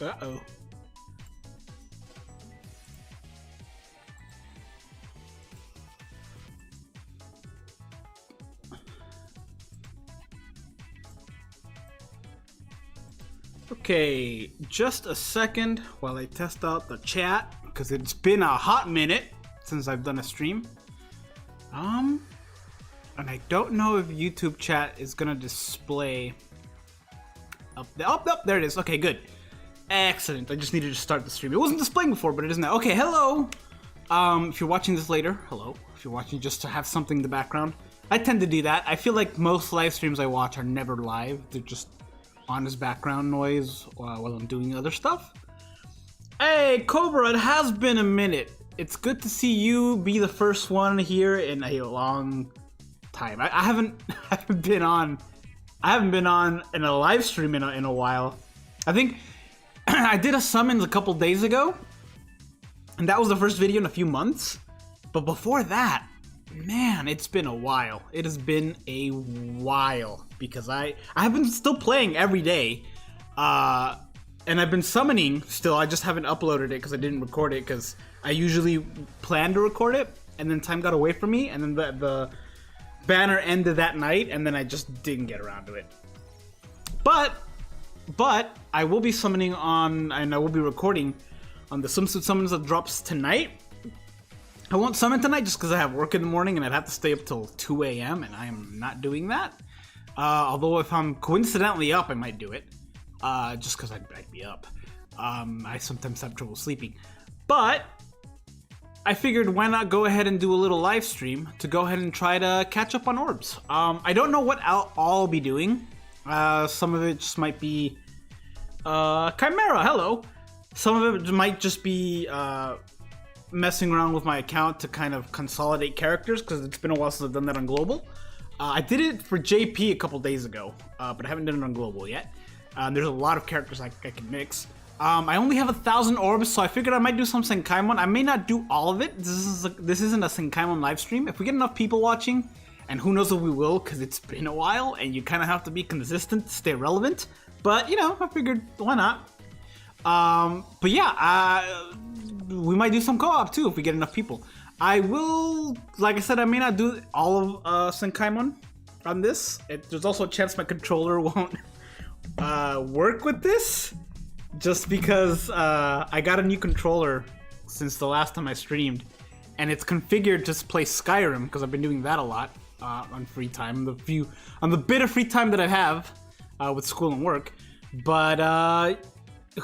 Uh-oh. Okay, just a second while I test out the chat, because it's been a hot minute since I've done a stream. And I don't know if YouTube chat is gonna display up there. Oh, there it is. Okay, good. Excellent. I just needed to start the stream. It wasn't displaying before, but it is now. Okay, hello. If you're watching this later, hello. If you're watching just to have something in the background, I tend to do that. I feel like most live streams I watch are never live. They're just on as background noise while I'm doing other stuff. Hey, Cobra, it has been a minute. It's good to see you be the first one here in a long time. I haven't been on in a live stream in a while. I think I did a summons a couple days ago, and that was the first video in a few months. But before that, man, it's been a while. It has been a while because I have been still playing every day, and I've been summoning still. I just haven't uploaded it because I didn't record it because I usually plan to record it, and then time got away from me, and then the banner ended that night, and then I just didn't get around to it. But I will be summoning on, and I will be recording on the swimsuit summons that drops tonight. I won't summon tonight just because I have work in the morning and I'd have to stay up till 2 a.m. and I am not doing that. Although if I'm coincidentally up, I might do it. Just because I'd be up. I sometimes have trouble sleeping. But I figured why not go ahead and do a little live stream to go ahead and try to catch up on orbs. I don't know what I'll be doing. Some of it just might be Chimera, hello. Some of it might just be messing around with my account to kind of consolidate characters because it's been a while since I've done that on global. I did it for JP a couple days ago, but I haven't done it on global yet. There's a lot of characters I can mix. I only have 1,000 orbs, so I figured I might do some Senkaimon. I may not do all of it. This isn't a Senkaimon live stream. If we get enough people watching, and who knows if we will, because it's been a while, and you kind of have to be consistent to stay relevant. But, you know, I figured, why not? But yeah, we might do some co-op too if we get enough people. I will, like I said, I may not do all of Senkaimon on this. There's also a chance my controller won't work with this, just because I got a new controller since the last time I streamed, and it's configured to play Skyrim because I've been doing that a lot on free time, on the bit of free time that I have with school and work. But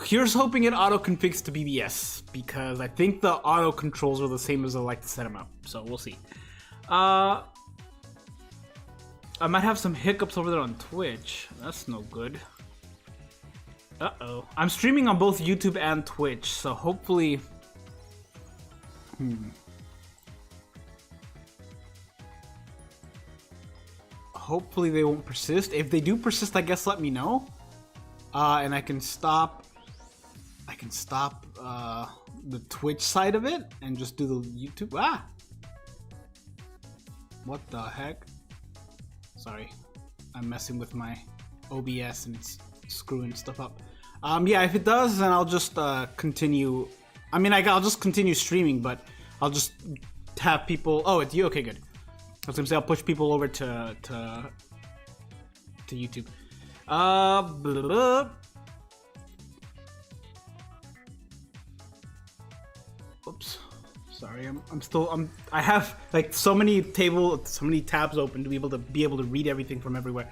here's hoping it auto-configs to BBS, because I think the auto controls are the same as I like to set them up, so we'll see. I might have some hiccups over there on Twitch. That's no good. Uh-oh. I'm streaming on both YouTube and Twitch, so hopefully... Hopefully they won't persist. If they do persist, I guess let me know. And I can stop the Twitch side of it and just do the YouTube. Ah! What the heck? Sorry. I'm messing with my OBS and it's screwing stuff up. Yeah, if it does, then I'll just continue. I mean, I'll just continue streaming, but I'll just have people. Oh, it's you? Okay, good. I was gonna say I'll push people over to YouTube. Blah, blah, blah. Oops. Sorry, I have like so many tabs open to be able to read everything from everywhere.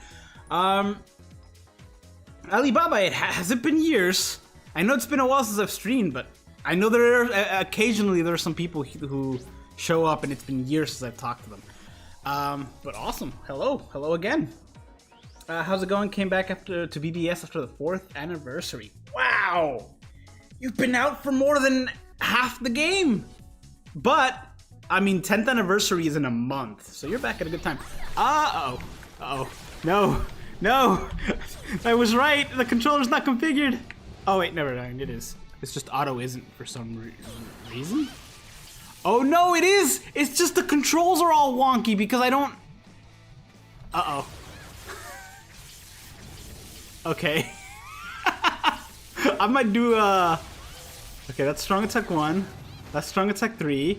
Alibaba, has it been years? I know it's been a while since I've streamed, but I know occasionally there are some people who show up, and it's been years since I've talked to them. But awesome. Hello again. How's it going? Came back to BBS after the 4th anniversary. Wow! You've been out for more than half the game! But, I mean, 10th anniversary is in a month, so you're back at a good time. Uh-oh. Uh-oh. No! I was right! The controller's not configured! Oh wait, never mind, it is. It's just auto isn't for some reason? Oh no, it is! It's just the controls are all wonky because I don't... Uh-oh. Okay. I might do okay, that's strong attack 1. That's strong attack 3.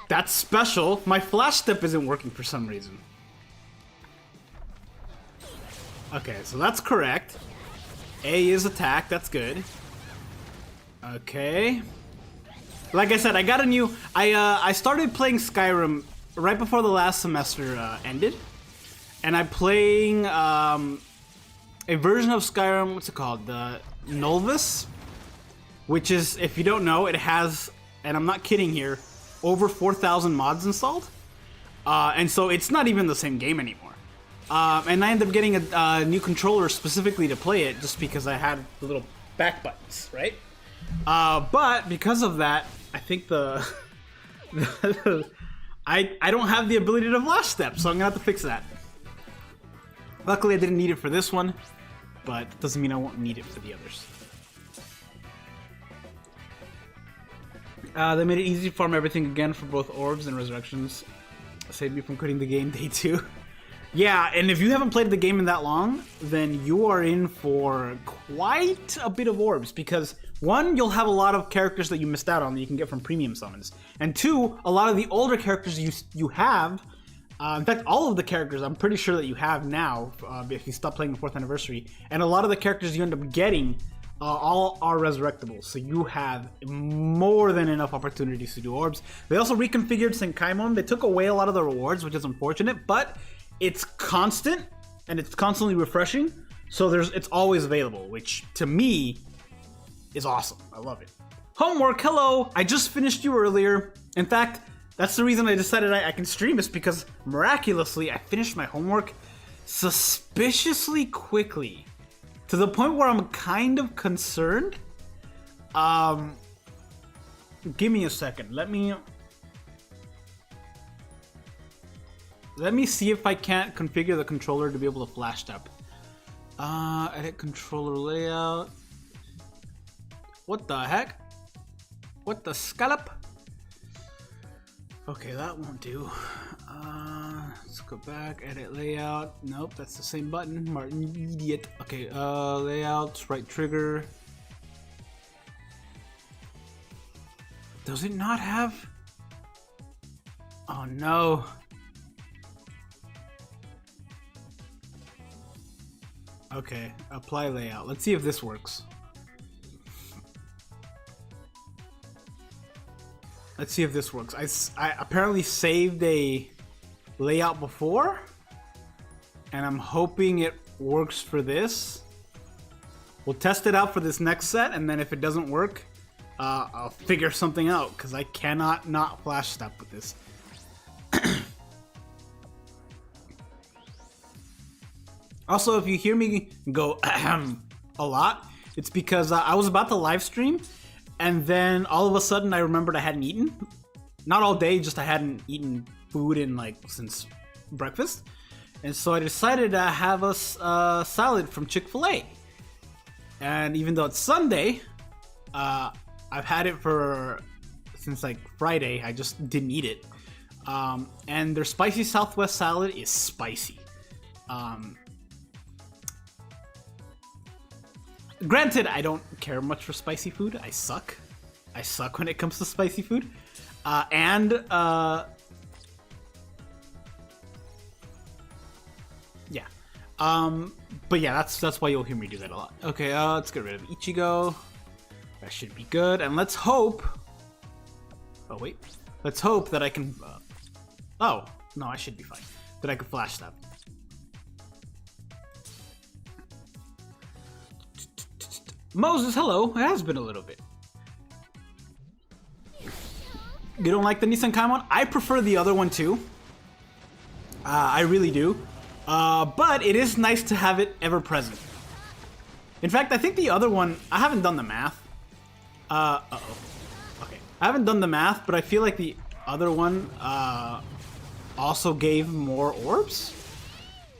That's special. My flash step isn't working for some reason. Okay, so that's correct. A is attack, that's good. Okay. Like I said, I got a new... I started playing Skyrim right before the last semester ended. And I'm playing a version of Skyrim, what's it called? The Nulvis? Which is, if you don't know, it has, and I'm not kidding here, over 4,000 mods installed. And so it's not even the same game anymore. And I ended up getting a new controller specifically to play it just because I had the little back buttons, right? But because of that, I think I don't have the ability to flash step, so I'm gonna have to fix that. Luckily, I didn't need it for this one, but it doesn't mean I won't need it for the others. They made it easy to farm everything again for both orbs and resurrections. Saved me from quitting the game day 2. Yeah, and if you haven't played the game in that long, then you are in for quite a bit of orbs, because 1, you'll have a lot of characters that you missed out on that you can get from premium summons, and 2, a lot of the older characters you have, in fact, all of the characters I'm pretty sure that you have now, if you stop playing the 4th anniversary, and a lot of the characters you end up getting all are resurrectable, so you have more than enough opportunities to do orbs. They also reconfigured Senkaimon. They took away a lot of the rewards, which is unfortunate, but it's constant and it's constantly refreshing, so it's always available, which to me is awesome. I love it. Homework, hello! I just finished you earlier. In fact, that's the reason I decided I can stream, is because miraculously I finished my homework suspiciously quickly. To the point where I'm kind of concerned. Give me a second. Let me see if I can't configure the controller to be able to flash step. Edit controller layout. What the heck? What the scallop? Okay, that won't do. Let's go back, edit layout. Nope, that's the same button. Martin, you idiot. Okay, layouts, right trigger. Does it not have? Oh no. Okay, apply layout. Let's see if this works. Let's see if this works. I apparently saved a layout before, and I'm hoping it works for this. We'll test it out for this next set, and then if it doesn't work, I'll figure something out, because I cannot not flash step with this. Also, if you hear me go a lot, it's because I was about to live stream, and then all of a sudden I remembered I hadn't eaten. Not all day, just I hadn't eaten food in since breakfast. And so I decided to have a salad from Chick-fil-A. And even though it's Sunday, I've had it since Friday. I just didn't eat it. And their spicy Southwest salad is spicy. Granted, I don't care much for spicy food. I suck. I suck when it comes to spicy food. Yeah. But yeah, that's why you'll hear me do that a lot. Okay, let's get rid of Ichigo. That should be good. And let's hope... Oh, wait. Let's hope that I can... Oh, no, I should be fine. That I can flash that. Moses, hello. It has been a little bit. You don't like the Nissan Kaimon? I prefer the other one too. I really do. But it is nice to have it ever present. In fact, I think the other one, I haven't done the math. Uh-oh. Okay. I haven't done the math, but I feel like the other one also gave more orbs.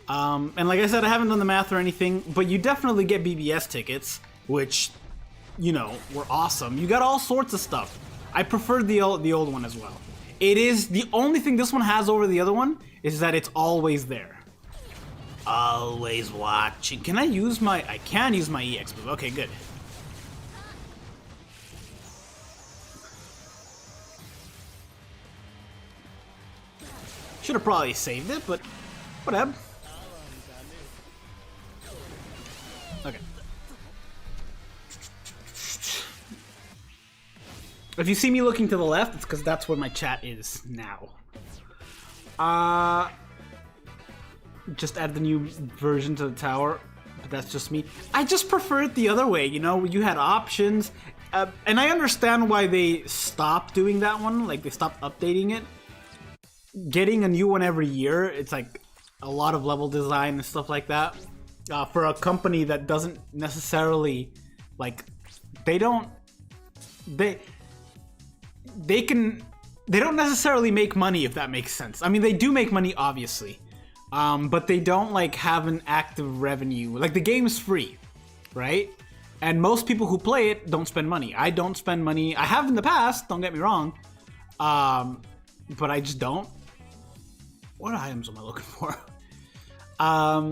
And like I said, I haven't done the math or anything, but you definitely get BBS tickets, which, you know, were awesome. You got all sorts of stuff. I prefer the old one as well. It is the only thing this one has over the other one is that it's always there. Always watching. Can I use my... I can use my EX move. Okay, good. Should have probably saved it, but whatever. Okay. If you see me looking to the left, it's because that's where my chat is now. Just add the new version to the tower, but that's just me. I just prefer it the other way, you know? You had options, and I understand why they stopped doing that one, like they stopped updating it. Getting a new one every year, it's like a lot of level design and stuff like that. For a company that doesn't necessarily, like, they don't necessarily make money, if that makes sense. I mean, they do make money, obviously. But they don't like have an active revenue. Like the game's free, right? And most people who play it don't spend money. I don't spend money. I have in the past, don't get me wrong. But I just don't. What items am I looking for? I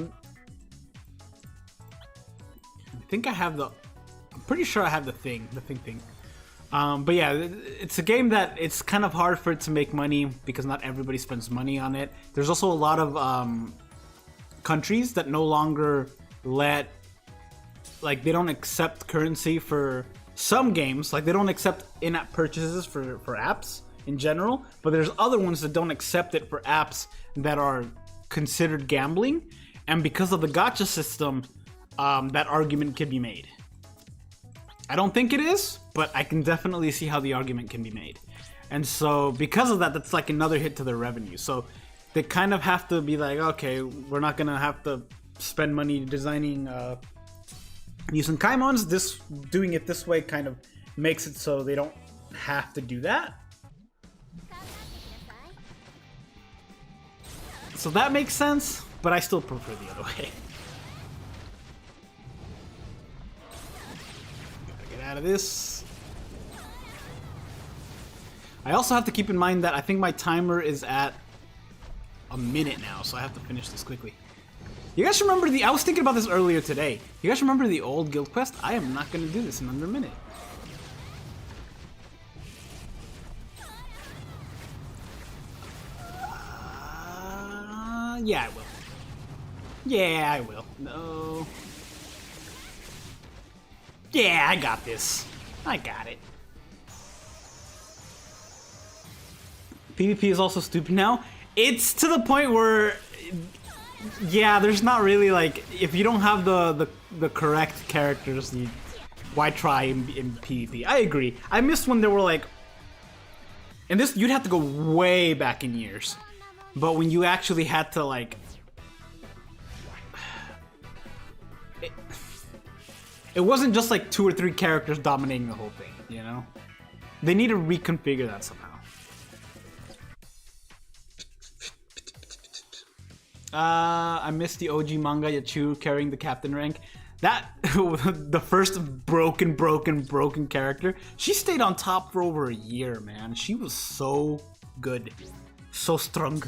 think I have the... I'm pretty sure I have the thing. But yeah, it's a game that it's kind of hard for it to make money because not everybody spends money on it. There's also a lot of countries that no longer let, like, they don't accept currency for some games. Like, they don't accept in-app purchases for apps in general, but there's other ones that don't accept it for apps that are considered gambling. And because of the gacha system, that argument can be made. I don't think it is, but I can definitely see how the argument can be made. And so because of that, that's like another hit to their revenue. So they kind of have to be like, okay, we're not gonna have to spend money designing using Kaimons. Doing it this way kind of makes it so they don't have to do that. So that makes sense, but I still prefer the other way. Out of this. I also have to keep in mind that I think my timer is at a minute now, so I have to finish this quickly. You guys remember I was thinking about this earlier today. You guys remember the old guild quest? I am not going to do this in under a minute. Yeah, I will. Yeah, I will. No. Yeah, I got this. I got it. PvP is also stupid now. It's to the point where, yeah, there's not really like, if you don't have the correct characters, why try in PvP? I agree. I missed when there were like, and this you'd have to go way back in years, but when you actually had to like. It wasn't just like 2 or 3 characters dominating the whole thing, you know? They need to reconfigure that somehow. I missed the OG manga Yachu carrying the captain rank. That, the first broken character. She stayed on top for over a year, man. She was so good. So strong.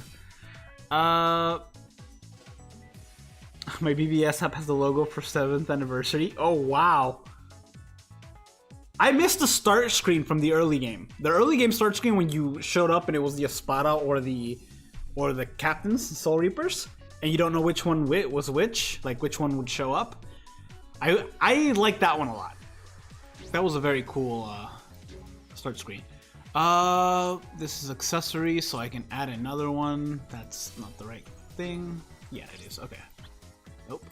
My BBS app has the logo for 7th anniversary. Oh, wow. I missed the start screen from the early game. The early game start screen when you showed up and it was the Espada or the Captains, Soul Reapers, and you don't know which one was which, like which one would show up. I like that one a lot. That was a very cool start screen. This is accessory, so I can add another one. That's not the right thing. Yeah, it is. Okay. Nope.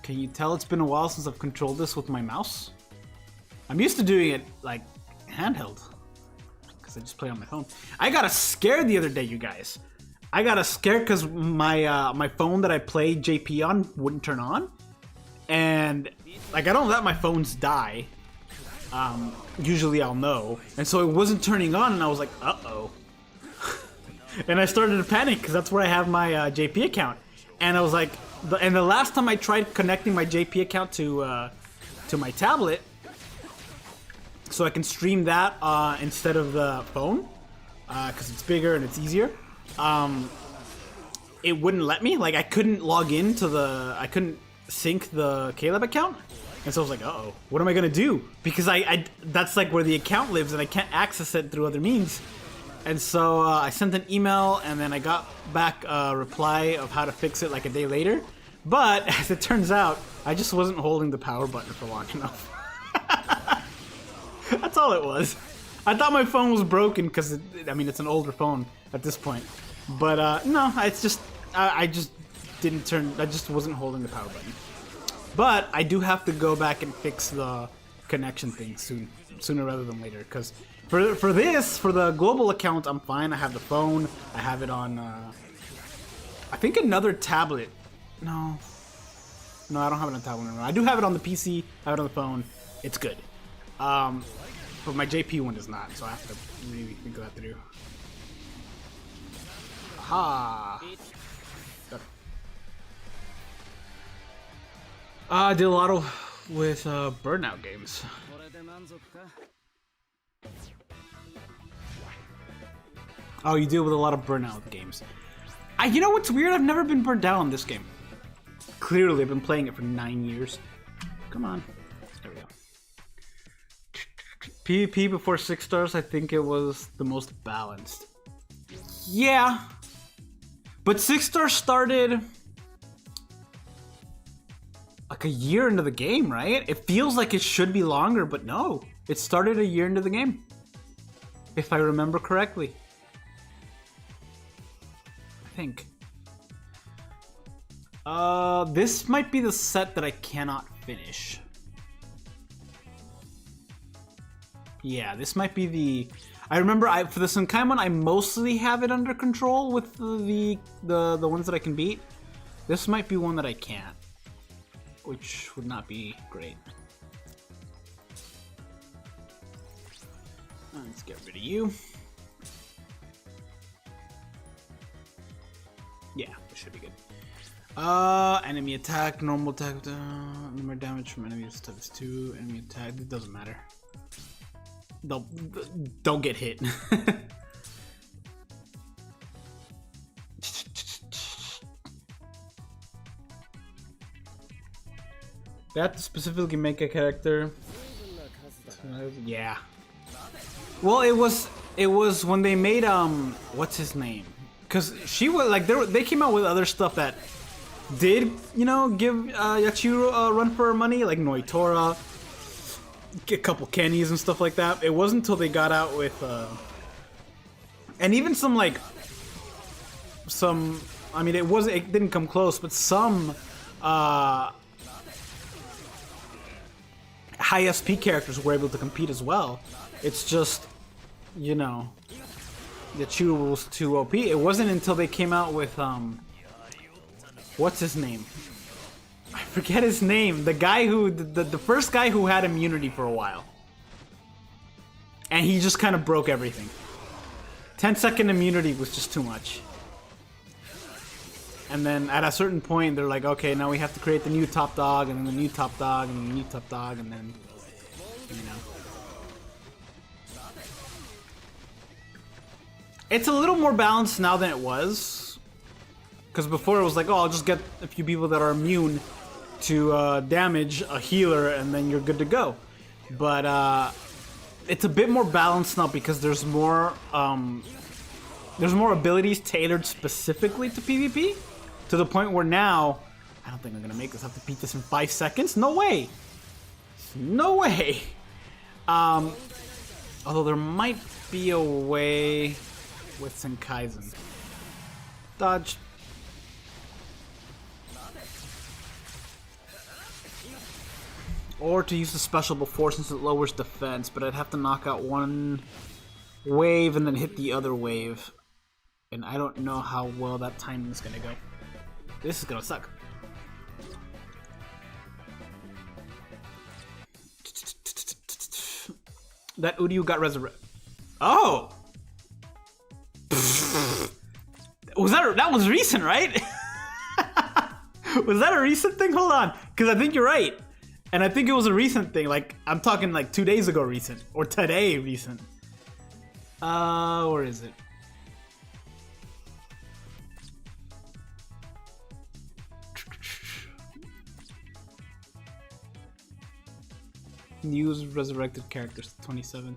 Can you tell it's been a while since I've controlled this with my mouse? I'm used to doing it like handheld because I just play on my phone. I got a scare the other day, you guys. I got a scare because my phone that I played JP on wouldn't turn on, and like I don't let my phones die. Usually I'll know, and so it wasn't turning on, and I was like, uh-oh. And I started to panic because that's where I have my JP account, and I was like. And the last time I tried connecting my JP account to my tablet, so I can stream that instead of the phone, because it's bigger and it's easier. it wouldn't let me. Like I couldn't log into I couldn't sync the Caleb account. And so I was like, uh-oh, what am I gonna do? Because that's like where the account lives and I can't access it through other means. And so I sent an email and then I got back a reply of how to fix it like a day later. But as it turns out, I just wasn't holding the power button for long enough. That's all it was. I thought my phone was broken because, I mean, it's an older phone at this point. But no, it's just, I just wasn't holding the power button. But I do have to go back and fix the connection thing sooner rather than later. Because for the global account, I'm fine. I have the phone. I have it on, I think another tablet. No, I don't have it on tablet anymore. I do have it on the PC. I have it on the phone. It's good. But my JP one is not, so I have to really think that through. Aha! I did a lot with Burnout games. Oh, you deal with a lot of Burnout games. You know what's weird? I've never been burnt out on this game. Clearly, I've been playing it for 9 years. Come on. There we go. PvP before 6 stars, I think it was the most balanced. Yeah. But 6 stars started like a year into the game, right? It feels like it should be longer, but no. It started a year into the game. If I remember correctly. I think. This might be the set that I cannot finish. Yeah, this might be the... I remember for the Senkai one, I mostly have it under control with the ones that I can beat. This might be one that I can't, which would not be great. Let's get rid of you. Yeah, this should be good. Enemy attack, normal attack, more damage from enemies times 2. Enemy attack, it doesn't matter. Don't get hit. They have to specifically make a character. Yeah. Well, it was when they made what's his name? Because she was like they came out with other stuff that did, you know, give Yachiru a run for her money, like Noitora, a couple Kennys and stuff like that. It wasn't until they got out with and even some I mean, it didn't come close, but some high SP characters were able to compete as well. It's just, you know, Yachiru was too OP. It wasn't until they came out with what's his name? I forget his name. The guy who the first guy who had immunity for a while. And he just kind of broke everything. 10-second immunity was just too much. And then at a certain point they're like, okay, now we have to create the new top dog, and then the new top dog, and the new top dog, and then, you know. It's a little more balanced now than it was. Because before it was like, oh, I'll just get a few people that are immune to damage, a healer, and then you're good to go. But it's a bit more balanced now because there's more abilities tailored specifically to PvP. To the point where now, I don't think I'm gonna make this. I have to beat this in 5 seconds. No way. No way. Although there might be a way with Senkaizen. Dodge. Or to use the special before, since it lowers defense, but I'd have to knock out one wave and then hit the other wave. And I don't know how well that timing is gonna go. This is gonna suck. That Uryu got resurrected. Oh! That was recent, right? Was that a recent thing? Hold on, because I think you're right. And I think it was a recent thing, like, I'm talking like 2 days ago recent, or today recent. Where is it? Use resurrected characters 27.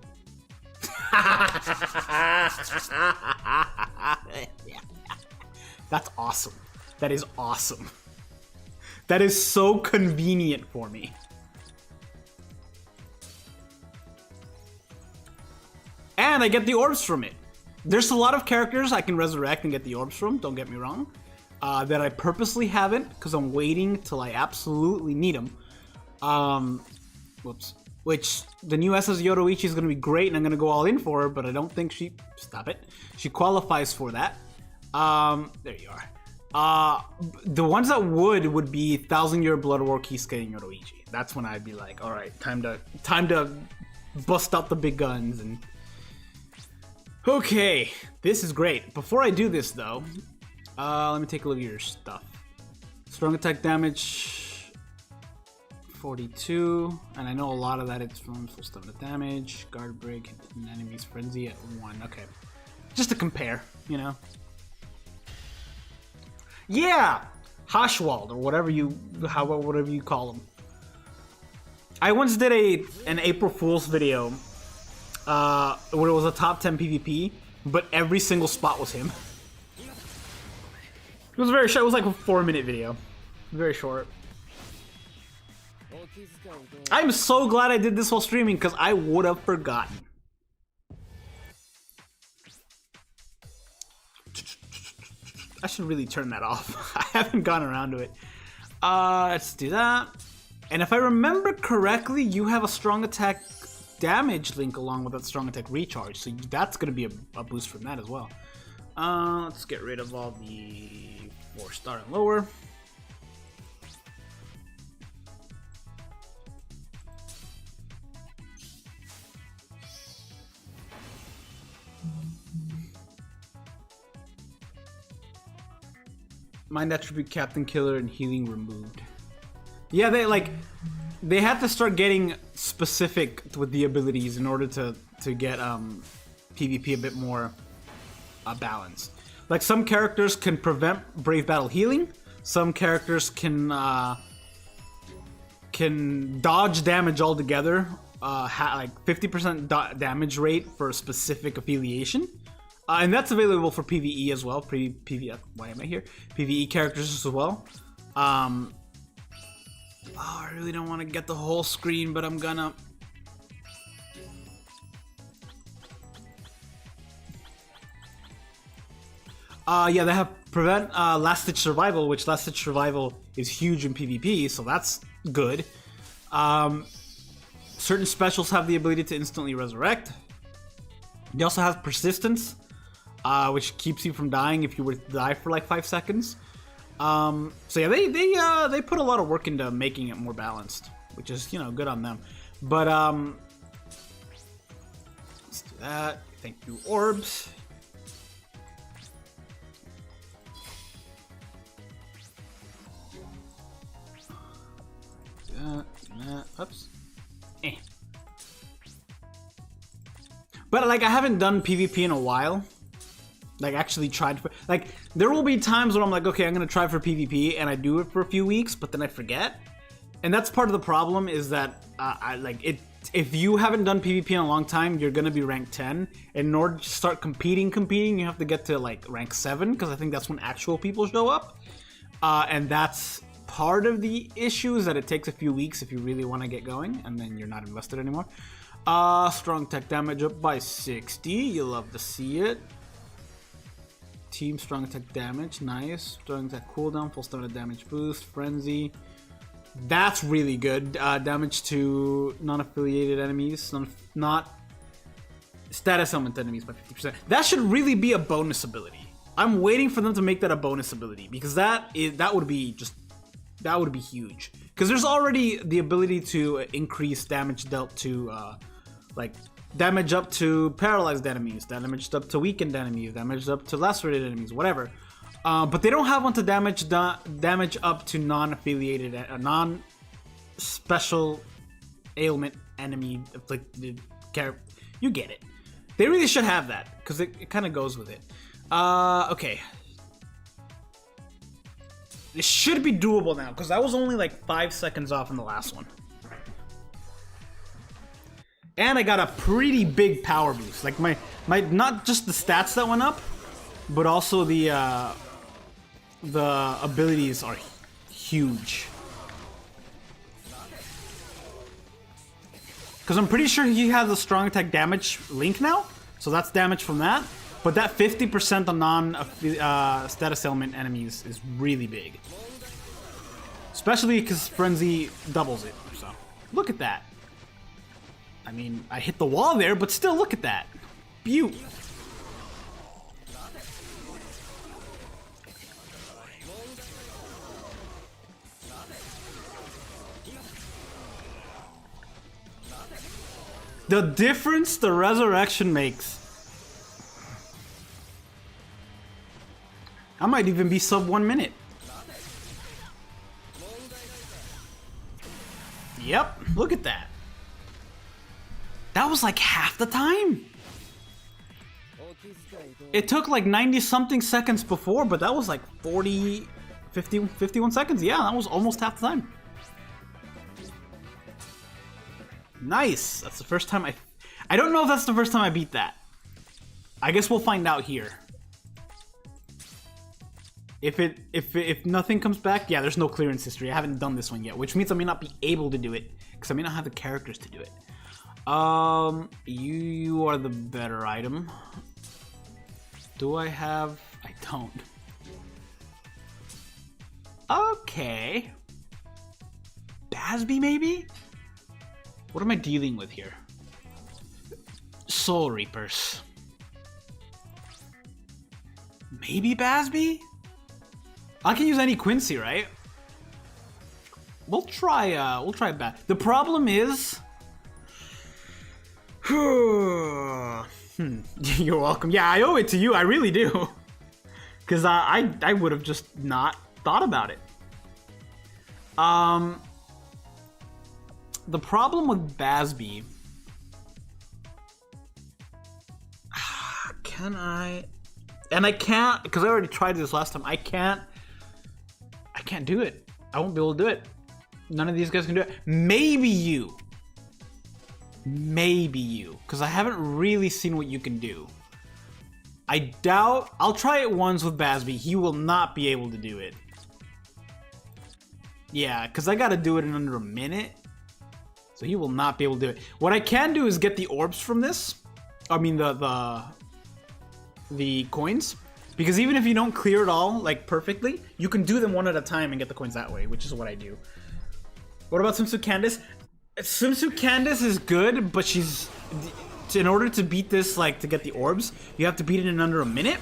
That's awesome. That is awesome. That is so convenient for me. And I get the orbs from it. There's a lot of characters I can resurrect and get the orbs from, don't get me wrong. That I purposely haven't, because I'm waiting till I absolutely need them. Whoops. Which, the new SS Yoruichi is going to be great, and I'm going to go all in for her, but I don't think she... Stop it. She qualifies for that. There you are. The ones that would be 1,000-Year Blood War, Kisuke, and Yoruichi. That's when I'd be like, alright, time to bust out the big guns. And okay, this is great. Before I do this, though, let me take a look at your stuff. Strong attack damage... 42, and I know a lot of that it's from full stamina damage, guard break, and enemy's frenzy at 1. Okay, just to compare, you know. Yeah, Hashwald or whatever you call them. I once did an April Fool's video where it was a top 10 PvP, but every single spot was him. It was very short. It was like a 4-minute video, very short. I'm so glad I did this while streaming, because I would have forgotten. I should really turn that off. I haven't gone around to it. Let's do that. And if I remember correctly, you have a strong attack damage link along with that strong attack recharge, so that's going to be a boost from that as well. Let's get rid of all the 4-star and lower. Mind attribute Captain Killer and healing removed. Yeah, they had to start getting specific with the abilities in order to get PvP a bit more balanced. Like, some characters can prevent Brave Battle healing. Some characters can dodge damage altogether. Like 50% damage rate for a specific affiliation. And that's available for PvE as well. Why am I here? PvE characters as well. Oh, I really don't want to get the whole screen, but I'm gonna. Yeah, they have prevent last ditch survival, which last ditch survival is huge in PvP, so that's good. Certain specials have the ability to instantly resurrect. They also have persistence, which keeps you from dying if you were to die for like 5 seconds. So yeah, they put a lot of work into making it more balanced, which is, you know, good on them. But let's do that. Thank you, orbs. Oops. But like, I haven't done PvP in a while. Like, actually tried for, like, there will be times when I'm like, okay, I'm gonna try for PvP, and I do it for a few weeks, but then I forget. And that's part of the problem, is that if you haven't done PvP in a long time, you're gonna be rank 10. And in order to start competing, you have to get to like rank 7, because I think that's when actual people show up. And that's part of the issue, is that it takes a few weeks if you really want to get going, and then you're not invested anymore. Strong attack damage up by 60. You love to see it. Team strong attack damage, nice. Strong attack cooldown, full stamina damage boost, frenzy. That's really good. Damage to non-affiliated enemies, not status element enemies by 50%. That should really be a bonus ability. I'm waiting for them to make that a bonus ability, because that would be huge. Because there's already the ability to increase damage dealt to like damage up to paralyzed enemies, damage up to weakened enemies, damage up to lacerated enemies, whatever. But they don't have one to damage up to non-affiliated, non-special ailment enemy afflicted character. You get it. They really should have that, because it kind of goes with it. Okay. It should be doable now, because I was only like 5 seconds off in the last one. And I got a pretty big power boost. Like my not just the stats that went up, but also the abilities are huge. Because I'm pretty sure he has a strong attack damage link now, so that's damage from that. But that 50% on non-status element enemies is really big. Especially because Frenzy doubles it, so look at that. I mean, I hit the wall there, but still look at that. Beaut. The difference the resurrection makes. I might even be sub 1 minute. Yep, look at that. That was like half the time. It took like 90 something seconds before, but that was like 51 seconds. Yeah, that was almost half the time. Nice. That's the first time I don't know if that's the first time I beat that. I guess we'll find out here. If nothing comes back, yeah, there's no clearance history. I haven't done this one yet, which means I may not be able to do it because I may not have the characters to do it. You are the better item. Do I have? I don't. Okay. Basby, maybe? What am I dealing with here? Soul Reapers. Maybe Basby? I can use any Quincy, right? We'll try Basby. The problem is... You're welcome. Yeah, I owe it to you. I really do. Because I would have just not thought about it. The problem with Basby... Can I... And I can't, because I already tried this last time. I can't do it. I won't be able to do it. None of these guys can do it. Maybe you. Maybe you. Because I haven't really seen what you can do. I doubt... I'll try it once with Basby. He will not be able to do it. Yeah, because I got to do it in under a minute. So he will not be able to do it. What I can do is get the orbs from this. I mean, the coins. Because even if you don't clear it all, like, perfectly, you can do them one at a time and get the coins that way, which is what I do. What about Swimsuit Candace? Swimsuit Candace is good, but she's... In order to beat this, like, to get the orbs, you have to beat it in under a minute.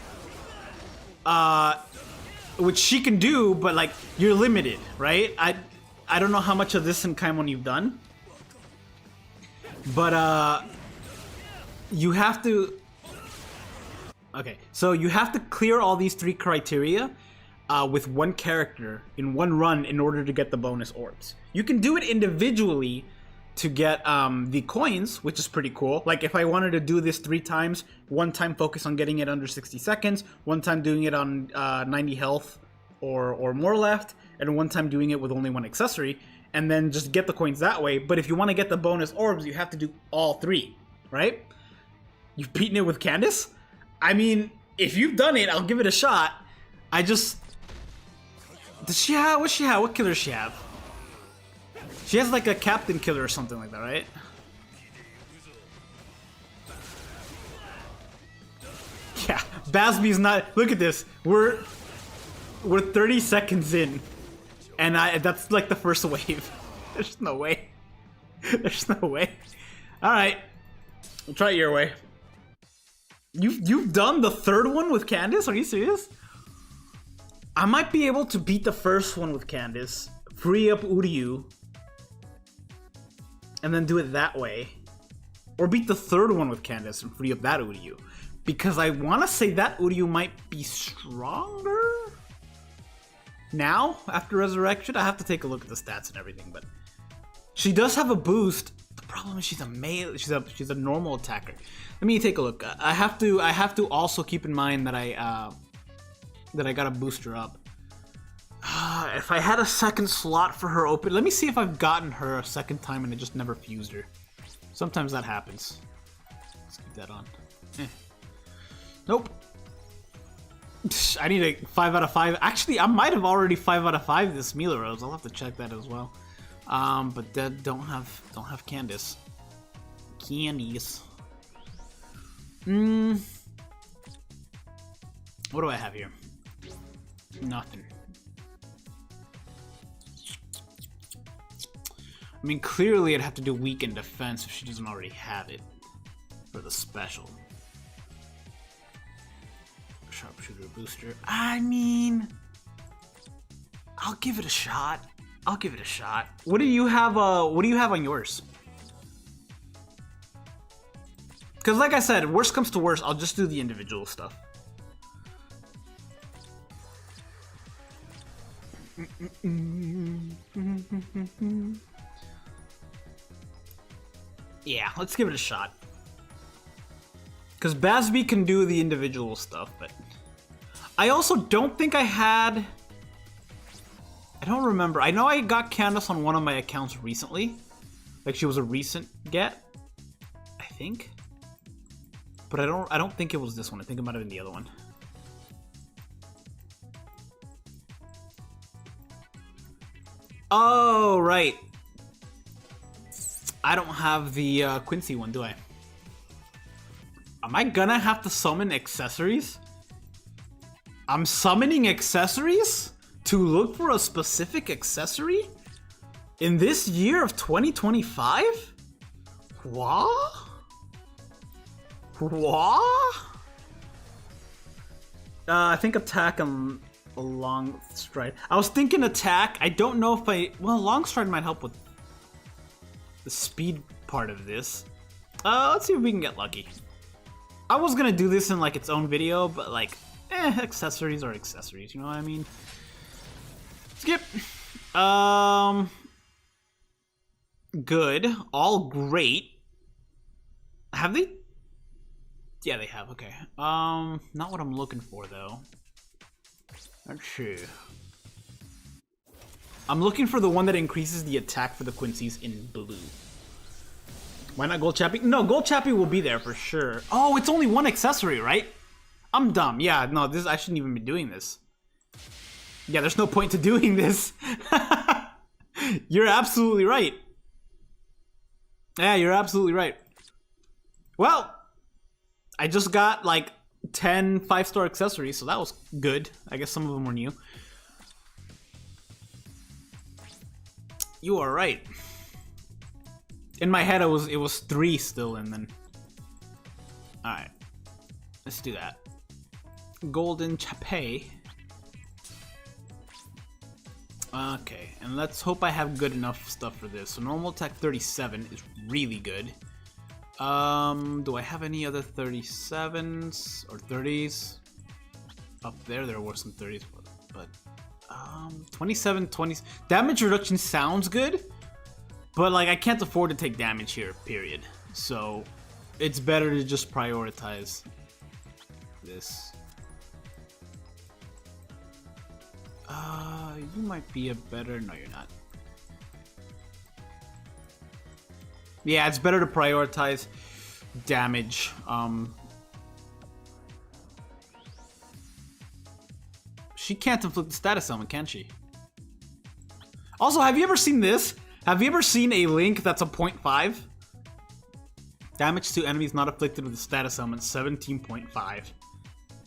Which she can do, but, like, you're limited, right? I don't know how much of this in Kaimon you've done. But, you have to... Okay, so you have to clear all these 3 criteria with one character in one run in order to get the bonus orbs. You can do it individually to get the coins, which is pretty cool. Like if I wanted to do this 3 times, one time focus on getting it under 60 seconds, one time doing it on 90 health or more left, and one time doing it with only 1 accessory, and then just get the coins that way. But if you want to get the bonus orbs, you have to do all 3, right? You've beaten it with Candace? I mean, if you've done it, I'll give it a shot. I just... Does she have... What's she have? What killer does she have? She has like a captain killer or something like that, right? Yeah, Basby's not... Look at this. We're 30 seconds in. And that's like the first wave. There's no way. There's no way. Alright. We'll try it your way. You've done the 3rd one with Candace? Are you serious? I might be able to beat the 1st one with Candace, free up Uryu, and then do it that way. Or beat the 3rd one with Candace and free up that Uryu. Because I want to say that Uryu might be stronger? Now, after Resurrection, I have to take a look at the stats and everything, but... She does have a boost. The problem is she's a melee, she's a normal attacker. Let me take a look. I have to also keep in mind that I gotta boost her up. If I had a 2nd slot for her open, let me see if I've gotten her a 2nd time and I just never fused her. Sometimes that happens. Let's keep that on. Nope. I need a 5 out of 5. Actually, I might have already 5 out of 5 this Mila Rose. I'll have to check that as well. But that don't have Candice. Candies. What do I have here? Nothing. I mean, clearly I'd have to do weakened defense if she doesn't already have it for the special. Sharpshooter booster. I mean, I'll give it a shot. I'll give it a shot. What do you have? What do you have on yours? Because, like I said, worst comes to worst, I'll just do the individual stuff. Yeah, let's give it a shot. Because Basby can do the individual stuff, but I also don't think I had... I don't remember. I know I got Candace on one of my accounts recently. Like, she was a recent get, I think. But I don't think it was this one. I think it might have been the other one. Oh, right. I don't have the Quincy one, do I? Am I gonna have to summon accessories? I'm summoning accessories to look for a specific accessory? In this year of 2025? What? What? I think attack and a long stride. I was thinking attack. I don't know if I... Well, long stride might help with the speed part of this. Let's see if we can get lucky. I was gonna do this in like its own video, but like, accessories are accessories, you know what I mean? Skip. Good. All great. Have they? Yeah, they have. Okay. Not what I'm looking for though. Let's see. I'm looking for the one that increases the attack for the Quincy's in blue. Why not Gold Chappie? No, Gold Chappie will be there for sure. Oh, it's only one accessory, right? I'm dumb. Yeah, no, this I shouldn't even be doing this. Yeah, there's no point to doing this. You're absolutely right. Yeah, you're absolutely right. Well, I just got like 10 5-star accessories, so that was good. I guess some of them were new. You are right. In my head, it was 3 still, and then... Alright. Let's do that. Golden Chappie. Okay, and let's hope I have good enough stuff for this. So normal attack 37 is really good. Do I have any other 37s or 30s? Up there were some 30s, but 27, 20s. Damage reduction sounds good, but like I can't afford to take damage here, period. So it's better to just prioritize this. You might be a better... No, you're not. Yeah, it's better to prioritize damage. She can't inflict the status element, can she? Also, have you ever seen this? Have you ever seen a link that's a 0.5? Damage to enemies not afflicted with the status element, 17.5.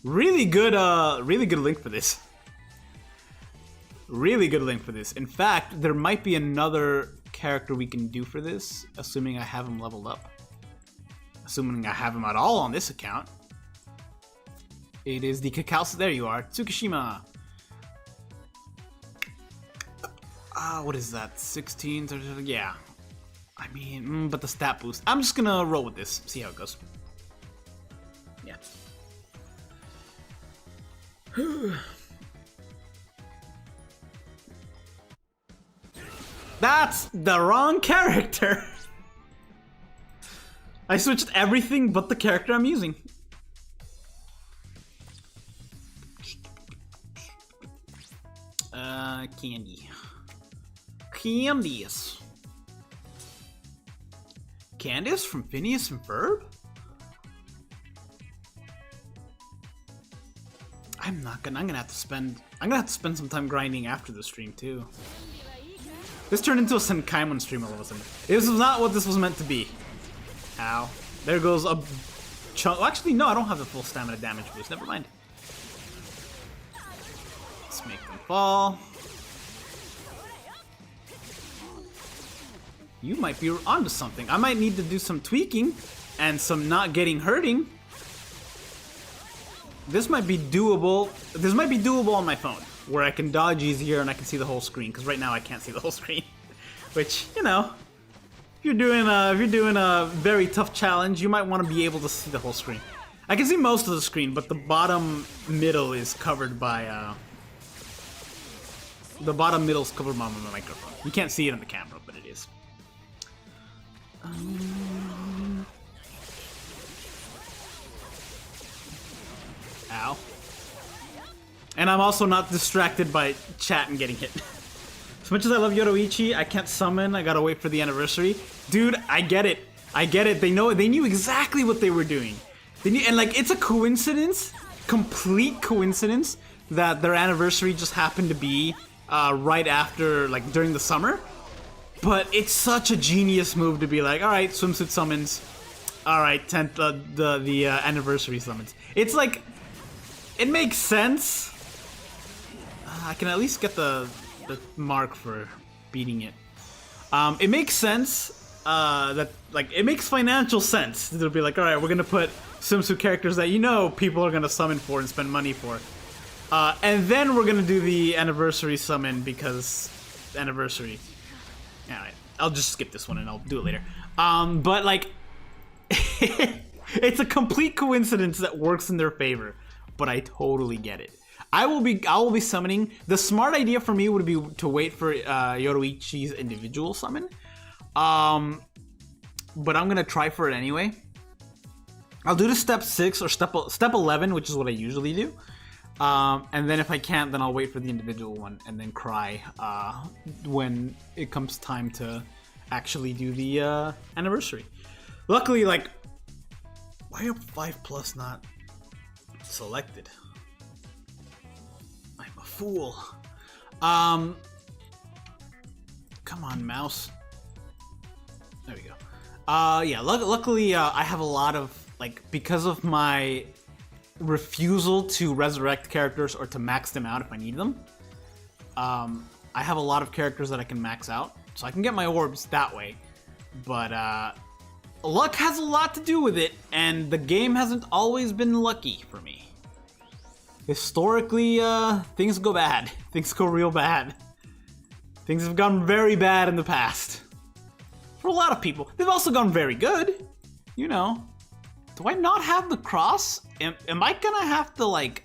Really good link for this. Really good link for this. In fact, there might be another character we can do for this, assuming I have him leveled up. Assuming I have him at all on this account. It is the Cacao. There you are, Tsukishima. What is that? 16? Yeah. I mean, but the stat boost. I'm just gonna roll with this. See how it goes. Yeah. That's the wrong character. I switched everything but the character I'm using. Candy. Candies. Candace from Phineas and Ferb? I'm gonna have to spend some time grinding after the stream too. This turned into a Senkaimon stream all of a sudden. This was not what this was meant to be. Ow. There goes a chunk. Actually, no, I don't have the full stamina damage boost. Never mind. Let's make them fall. You might be onto something. I might need to do some tweaking and some not getting hurting. This might be doable. This might be doable on my phone, where I can dodge easier and I can see the whole screen. Because right now I can't see the whole screen. Which, you know, if you're doing a very tough challenge, you might want to be able to see the whole screen. I can see most of the screen, but the bottom middle is covered by the bottom middle is covered by my microphone. You can't see it on the camera, but it is. Ow. And I'm also not distracted by chat and getting hit. As much as I love Yoruichi, I can't summon. I gotta wait for the anniversary. Dude, I get it. I get it. They knew exactly what they were doing. And like, it's a coincidence, complete coincidence, that their anniversary just happened to be right after, like, during the summer. But it's such a genius move to be like, all right, swimsuit summons. All right, 10th, the anniversary summons. It's like, it makes sense. I can at least get the mark for beating it. It makes sense that, like, it makes financial sense. It'll be like, all right, we're gonna put swimsuit characters that you know people are gonna summon for and spend money for. And then we're gonna do the anniversary summon because anniversary. Alright, I'll just skip this one and I'll do it later. But like, it's a complete coincidence that works in their favor. But I totally get it. I will be summoning. The smart idea for me would be to wait for Yoruichi's individual summon. But I'm gonna try for it anyway. I'll do the step 6 or step 11, which is what I usually do. And then if I can't, then I'll wait for the individual one and then cry when it comes time to actually do the anniversary. Luckily, like, why are 5+ not selected? I'm a fool. Come on, mouse. There we go. Yeah, luckily I have a lot of, like, because of my refusal to resurrect characters or to max them out if I need them. I have a lot of characters that I can max out, so I can get my orbs that way. But luck has a lot to do with it, and the game hasn't always been lucky for me. Historically, things go bad. Things go real bad. Things have gone very bad in the past. For a lot of people. They've also gone very good, you know. Do I not have the cross? Am I gonna have to, like...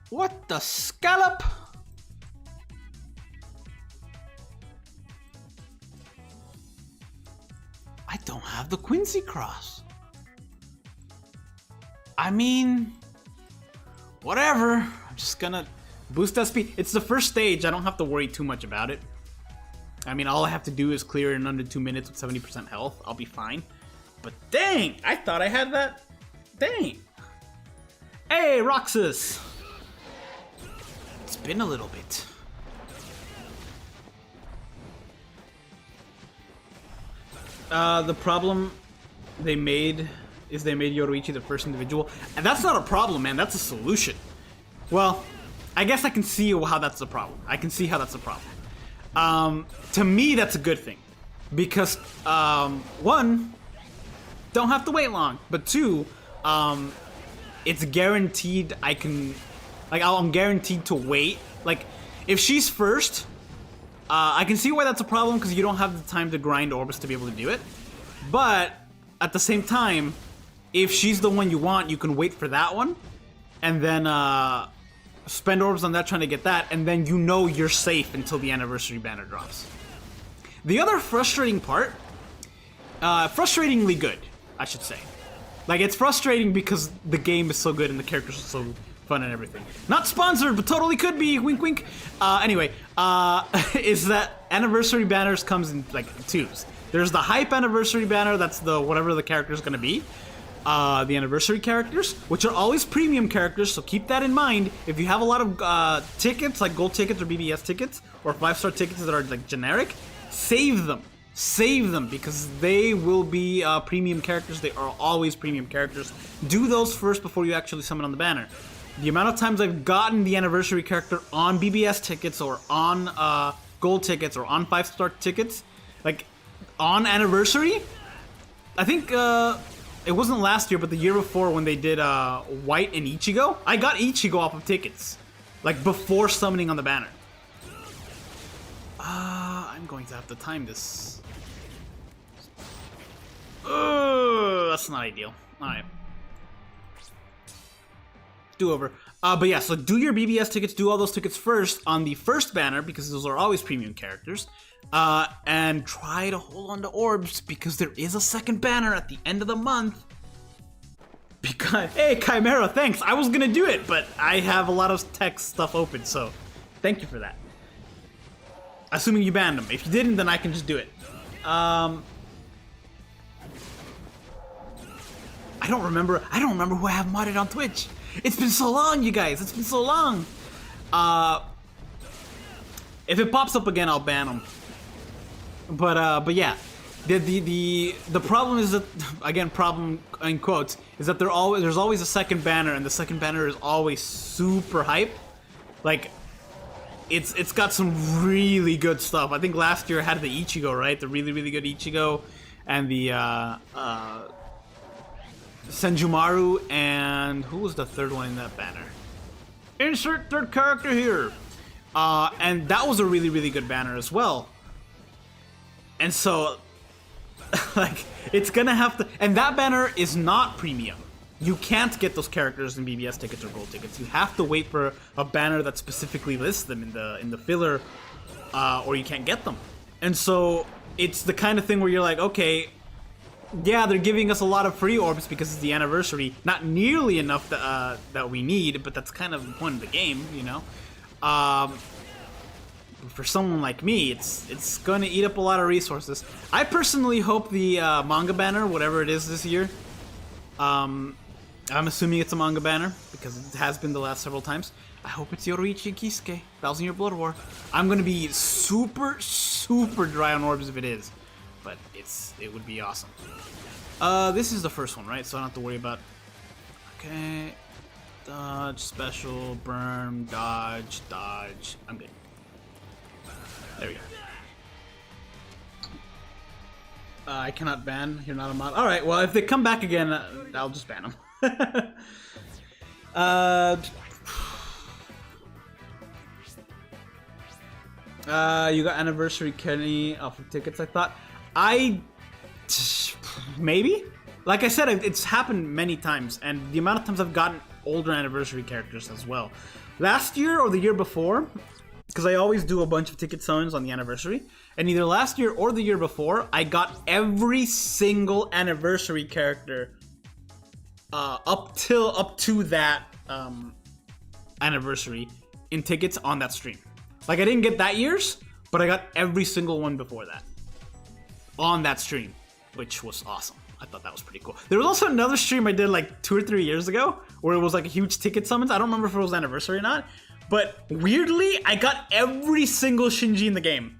What the scallop? I don't have the Quincy cross. I mean... Whatever. I'm just gonna boost that speed. It's the first stage. I don't have to worry too much about it. I mean, all I have to do is clear it in under 2 minutes with 70% health. I'll be fine. But dang, I thought I had that. Dang. Hey, Roxas. It's been a little bit. The problem they made is they made Yoruichi the first individual. And that's not a problem, man. That's a solution. Well, I guess I can see how that's a problem. I can see how that's a problem. To me, that's a good thing. Because, one, don't have to wait long. But two, it's guaranteed I can... Like, I'm guaranteed to wait. Like, if she's first, I can see why that's a problem because you don't have the time to grind orbs to be able to do it. But, at the same time, if she's the one you want, you can wait for that one. And then, spend orbs on that trying to get that, and then you know you're safe until the anniversary banner drops. The other frustrating part, frustratingly good, I should say. Like, it's frustrating because the game is so good and the characters are fun and everything. Not sponsored, but totally could be. Wink, wink. Anyway, is that anniversary banners comes in like twos. There's the hype anniversary banner. That's the whatever the character is gonna be. The anniversary characters, which are always premium characters, so keep that in mind. If you have a lot of tickets, like gold tickets or BBS tickets, or 5-star tickets that are like generic, save them. Save them, because they will be premium characters. They are always premium characters. Do those first before you actually summon on the banner. The amount of times I've gotten the anniversary character on BBS tickets, or on gold tickets, or on 5-star tickets, like on anniversary, I think it wasn't last year, but the year before when they did White and Ichigo, I got Ichigo off of tickets, like before summoning on the banner. I'm going to have to time this. That's not ideal. Alright. Do over. But yeah, so do your BBS tickets, do all those tickets first on the first banner, because those are always premium characters. And try to hold on to orbs, because there is a second banner at the end of the month. Because, hey, Chimera, thanks. I was gonna do it, but I have a lot of text stuff open, so thank you for that. Assuming you banned them. If you didn't, then I can just do it. I don't remember who I have modded on Twitch. It's been so long, you guys. It's been so long. If it pops up again, I'll ban them. But yeah, the problem is that, again, problem in quotes, is that there's always a second banner, and the second banner is always super hype. Like, it's got some really good stuff. I think last year it had the Ichigo, right? The really good Ichigo, and the Senjumaru, and who was the third one in that banner? Insert third character here. And that was a really good banner as well. And so, like, it's gonna have to, and that banner is not premium. You can't get those characters in BBS tickets or gold tickets. You have to wait for a banner that specifically lists them in the filler, or you can't get them. And so it's the kind of thing where you're like, okay, yeah, they're giving us a lot of free orbs because it's the anniversary. Not nearly enough that we need, but that's kind of the point of the game, you know. For someone like me, it's going to eat up a lot of resources. I personally hope the manga banner, whatever it is this year, I'm assuming it's a manga banner because it has been the last several times. I hope it's Yoruichi and Kisuke, 1000 Year Blood War. I'm going to be super dry on orbs if it is, but it would be awesome. This is the first one, right? So I don't have to worry about. Okay, dodge, special, burn, dodge. I'm good. There we go. I cannot ban. You're not a mod. All right. Well, if they come back again, I'll just ban them. You got anniversary Kenny off of tickets. I thought. Maybe. Like I said, it's happened many times, and the amount of times I've gotten older anniversary characters as well. Last year or the year before, because I always do a bunch of ticket summons on the anniversary, and either last year or the year before, I got every single anniversary character up to that anniversary in tickets on that stream. Like, I didn't get that year's, but I got every single one before that on that stream, which was awesome. I thought that was pretty cool. There was also another stream I did like 2 or 3 years ago where it was like a huge ticket summons. I don't remember if it was anniversary or not, but weirdly, I got every single Shinji in the game.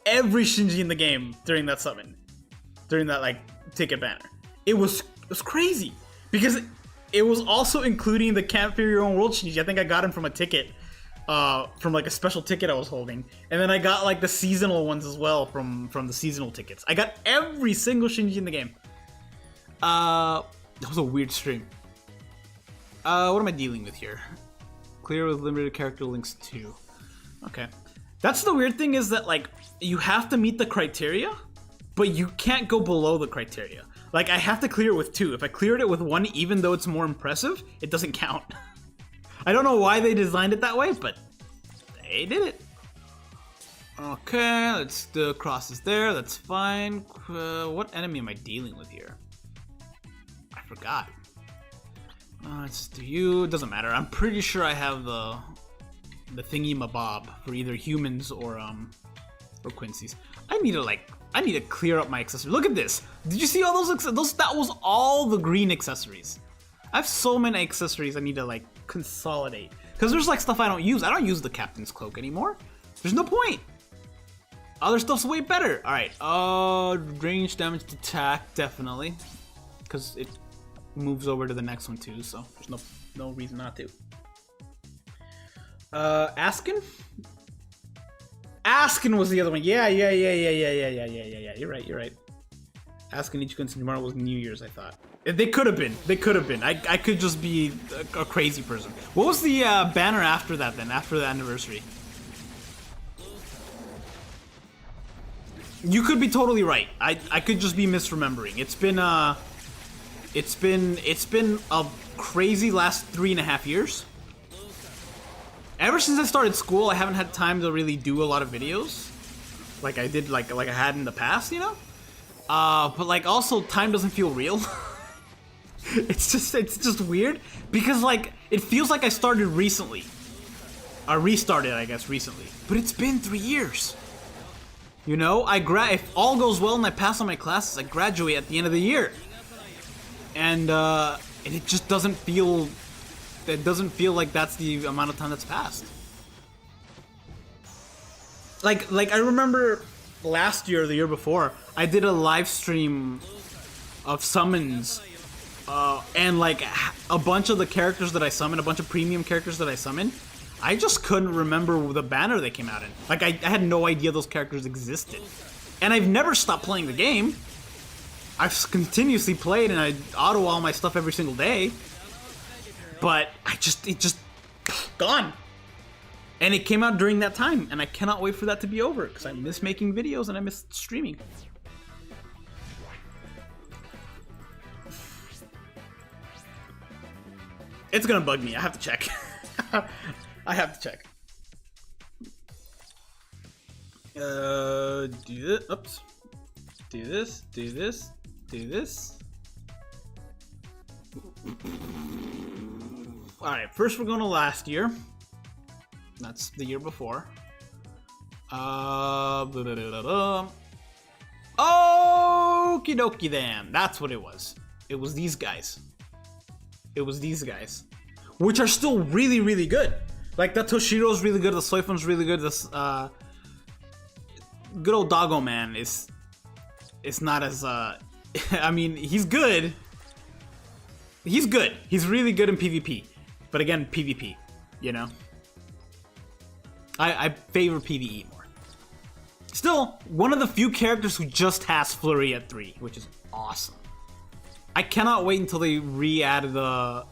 Every Shinji in the game during that summon. During that, like, ticket banner. It was crazy. Because it was also including the Can't Fear Your Own World Shinji. I think I got him from a ticket. From like a special ticket I was holding. And then I got like the seasonal ones as well from the seasonal tickets. I got every single Shinji in the game. That was a weird stream. What am I dealing with here? Clear with limited character links 2. Okay. That's the weird thing, is that like you have to meet the criteria, but you can't go below the criteria. Like, I have to clear it with 2. If I cleared it with 1, even though it's more impressive, it doesn't count. I don't know why they designed it that way, but they did it. Okay, the cross is there. That's fine. What enemy am I dealing with here? I forgot. Let's do you. It doesn't matter. I'm pretty sure I have the thingy mabob for either humans or Quincy's. I need to clear up my accessories. Look at this. Did you see all those? That was all the green accessories. I have so many accessories I need to like consolidate. Because there's like stuff I don't use. I don't use the captain's cloak anymore. There's no point. Other stuff's way better. Alright, range damage to attack, definitely. Because it moves over to the next one too, so there's no reason not to. Askin? Askin was the other one. Yeah. You're right. Askin Ichigo and tomorrow was New Year's, I thought. They could have been. I could just be a crazy person. What was the banner after that then? After the anniversary? You could be totally right. I could just be misremembering. It's been a crazy last 3.5 years. Ever since I started school, I haven't had time to really do a lot of videos, like I did, like I had in the past, you know. But like also, time doesn't feel real. It's just weird because like it feels like I started recently, or restarted, I guess, recently. But it's been 3 years. You know, if all goes well and I pass on my classes, I graduate at the end of the year, and it just doesn't feel. It doesn't feel like that's the amount of time that's passed. Like I remember last year or the year before, I did a live stream of summons, and like a bunch of the characters that I summoned, a bunch of premium characters that I summoned, I just couldn't remember the banner they came out in. Like I had no idea those characters existed. And I've never stopped playing the game. I've continuously played and I auto all my stuff every single day. But it just gone. And it came out during that time, and I cannot wait for that to be over because I miss making videos and I miss streaming. It's gonna bug me. I have to check. I have to check. Do this. Oops. Do this. Alright, first we're going to last year. That's the year before. Okie dokie then. That's what it was. It was these guys. Which are still really, really good. Like, the Toshiro's really good, the Soifon's really good, this, good old Doggo Man is not as, I mean, he's good. He's good. He's really good in PvP. But again, PvP, you know? I favor PvE more. Still, one of the few characters who just has Flurry at 3, which is awesome. I cannot wait until they re-add the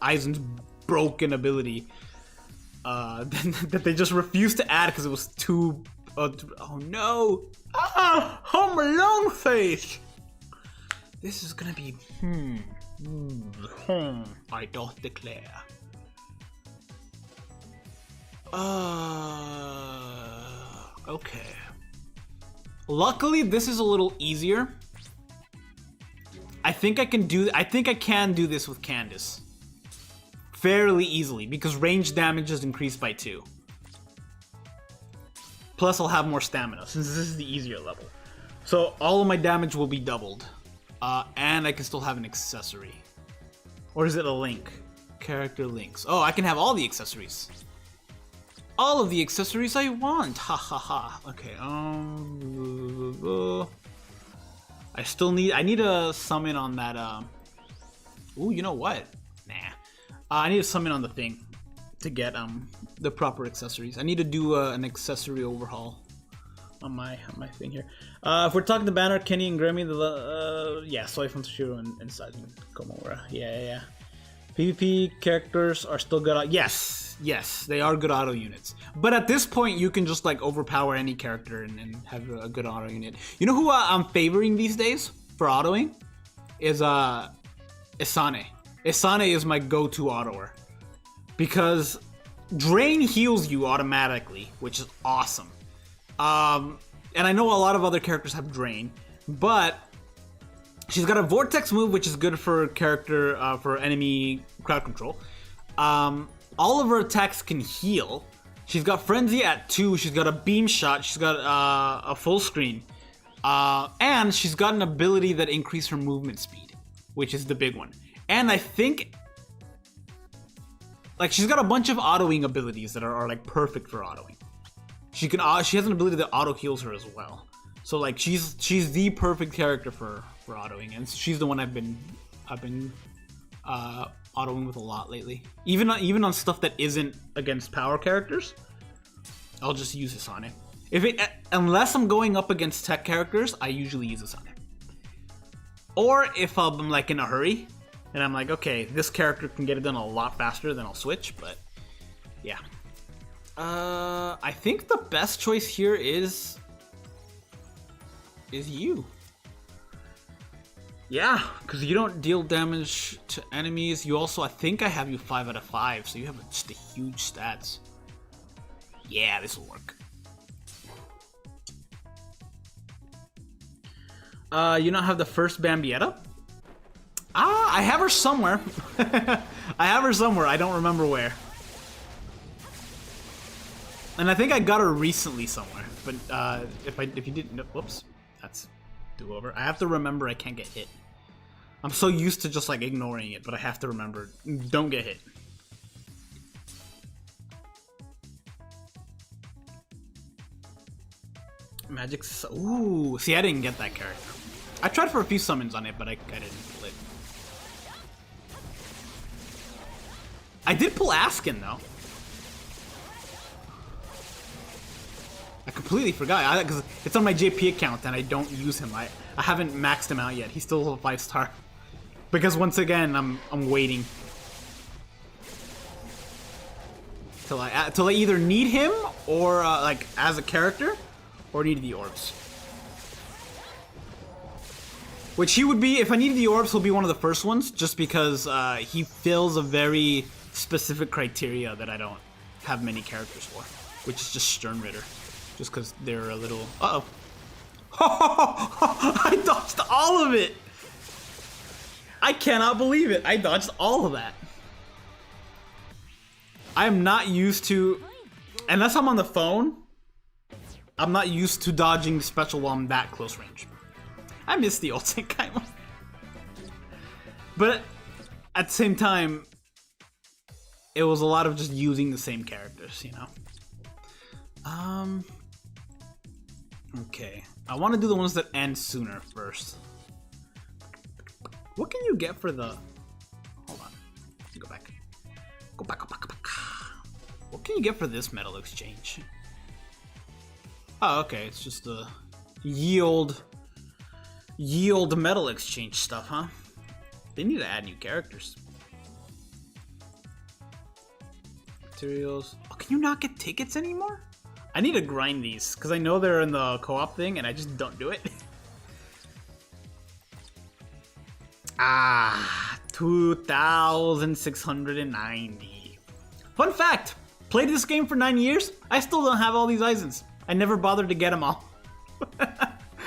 Aizen's broken ability that they just refused to add because it was too... oh no! Ah! Home Alone face! This is gonna be... I don't declare. Okay. Luckily, this is a little easier. I think I can do this with Candace fairly easily because range damage is increased by 2. Plus, I'll have more stamina since this is the easier level. So all of my damage will be doubled, and I can still have an accessory. Or is it a link? Character links. Oh, I can have all the accessories. All of the accessories I want. Ha ha ha. Okay. I need a summon on that. Ooh, you know what? Nah. I need to summon on the thing to get the proper accessories. I need to do an accessory overhaul on my thing here. If we're talking the banner, Kenny and Grammy, yeah, Soy from Toshiro and Sajin Komura. Yeah. PvP characters are still good. Yes, they are good auto units. But at this point, you can just like overpower any character and have a good auto unit. You know who I'm favoring these days for autoing? Is Isane. Isane is my go-to autoer. Because Drain heals you automatically, which is awesome. And I know a lot of other characters have Drain, but She's got a vortex move, which is good for character for enemy crowd control. All of her attacks can heal. She's got frenzy at 2. She's got a beam shot. She's got a full screen, and she's got an ability that increases her movement speed, which is the big one. And I think, like, she's got a bunch of autoing abilities that are like perfect for autoing. She has an ability that auto heals her as well. So like she's the perfect character for autoing, and she's the one I've been autoing with a lot lately. Even on stuff that isn't against power characters, I'll just use this on it. Unless I'm going up against tech characters, I usually use this on it. Or if I'm like in a hurry, and I'm like, okay, this character can get it done a lot faster, then I'll switch. But yeah, I think the best choice here is you. Yeah, because you don't deal damage to enemies. You also, I think I have you 5 out of 5, so you have just a huge stats. Yeah, this will work. You don't have the first Bambietta? I have her somewhere. I have her somewhere. I don't remember where. And I think I got her recently somewhere. But if you didn't, whoops, that's do-over. I have to remember I can't get hit. I'm so used to just like ignoring it, but I have to remember, don't get hit. Magic. Ooh, see, I didn't get that character. I tried for a few summons on it, but I didn't pull it. I did pull Askin though. I completely forgot because it's on my JP account and I don't use him. I haven't maxed him out yet. He's still a 5-star. Because once again, I'm waiting till I either need him or like as a character, or need the orbs. Which he would be, if I needed the orbs, he'll be one of the first ones, just because he fills a very specific criteria that I don't have many characters for, which is just Sternritter. Just because they're a little... Uh-oh. I dodged all of it! I cannot believe it. I dodged all of that. I am not used to... Unless I'm on the phone, I'm not used to dodging special while I'm that close range. I miss the ult sync kind of. But at the same time, it was a lot of just using the same characters, you know? Okay. I want to do the ones that end sooner first. What can you get for the... Hold on. Go back. Go back. What can you get for this metal exchange? Oh, okay. It's just the yield metal exchange stuff, huh? They need to add new characters. Materials. Oh, can you not get tickets anymore? I need to grind these, because I know they're in the co-op thing, and I just don't do it. 2,690. Fun fact, played this game for 9 years, I still don't have all these Eisens. I never bothered to get them all.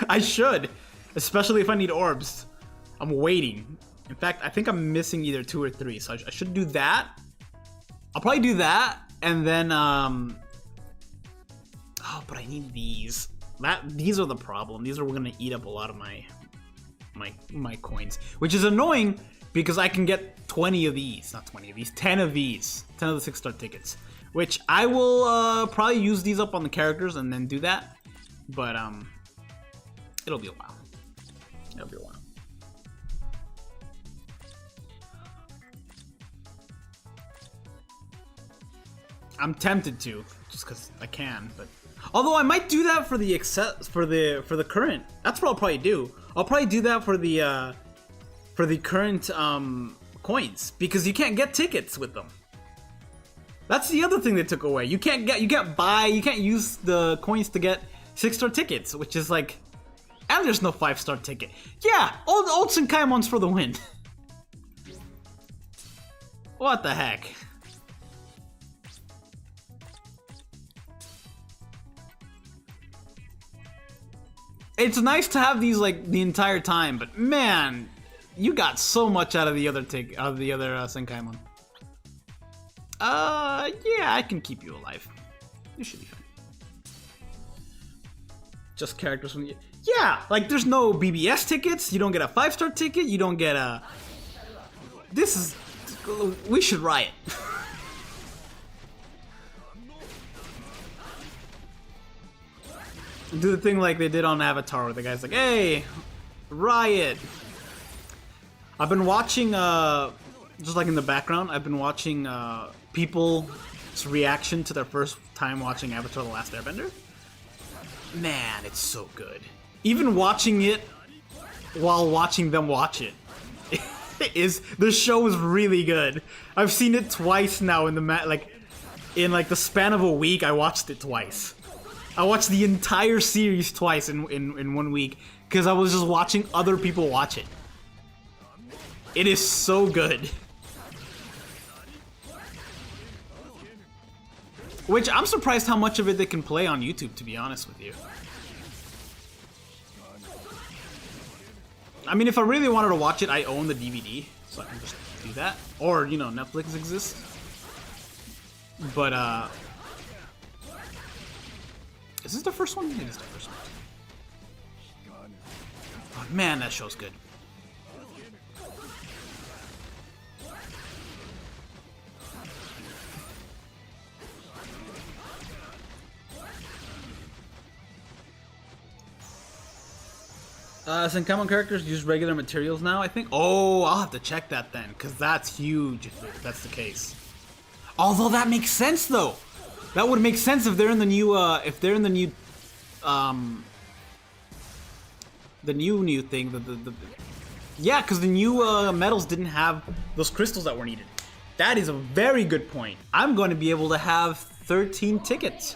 I should, especially if I need orbs. I'm waiting. In fact, I think I'm missing either 2 or 3, so I should do that. I'll probably do that, and then, oh, but I need these. These are the problem. These are gonna eat up a lot of my coins, which is annoying because I can get 20 of these, not 20 of these, 10 of these, 10 of the 6-star tickets, which I will probably use these up on the characters and then do that. But it'll be a while. It'll be a while. I'm tempted to, just because I can, but although I might do that for the current. That's what I'll probably do. I'll probably do that for the current coins, because you can't get tickets with them. That's the other thing they took away. You can't use the coins to get 6-star tickets, which is like, and there's no 5-star ticket. Yeah, old Senkaimon's for the win. What the heck? It's nice to have these like the entire time, but man, you got so much out of the other Senkaimon. Yeah, I can keep you alive. You should be fine. Just characters from the... Yeah, like there's no BBS tickets, you don't get a 5-star ticket, you don't get a... This is... We should riot. Do the thing like they did on Avatar where the guy's like, hey, riot. I've been watching, just like in the background, I've been watching people's reaction to their first time watching Avatar The Last Airbender. Man, it's so good. Even watching it while watching them watch it. The show is really good. I've seen it twice now in the in the span of a week. I watched it twice. I watched the entire series twice in 1 week because I was just watching other people watch it. It is so good. Which I'm surprised how much of it they can play on YouTube, to be honest with you. I mean, if I really wanted to watch it, I own the DVD, so I can just do that. Or, you know, Netflix exists. But, is this the first one? It is the first one. Oh, man, that show's good. Senkaimon characters use regular materials now, I think. Oh, I'll have to check that then, because that's huge if that's the case. Although that makes sense, though. That would make sense if they're in the new, the new thing. Yeah, because the new metals didn't have those crystals that were needed. That is a very good point. I'm going to be able to have 13 tickets.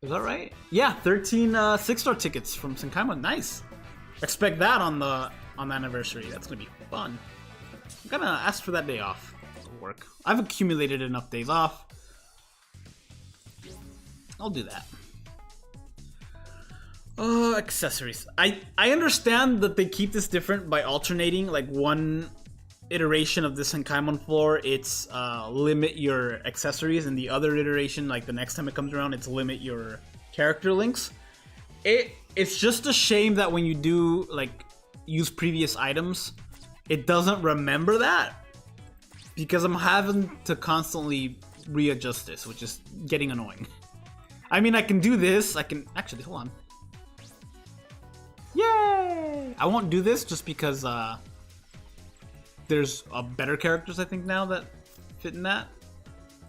Is that right? Yeah, 13 6-star tickets from Senkaimon. Nice. Expect that on the anniversary. That's gonna be fun. I'm gonna ask for that day off. It'll work. I've accumulated enough days off. I'll do that. Accessories. I understand that they keep this different by alternating, like one iteration of the Senkaimon floor, it's limit your accessories, and the other iteration, like the next time it comes around, it's limit your character links. It's just a shame that when you do like use previous items, it doesn't remember that, because I'm having to constantly readjust this, which is getting annoying. I mean, I can do this, I can actually, hold on. Yay! I won't do this just because there's better characters, I think, now that fit in that.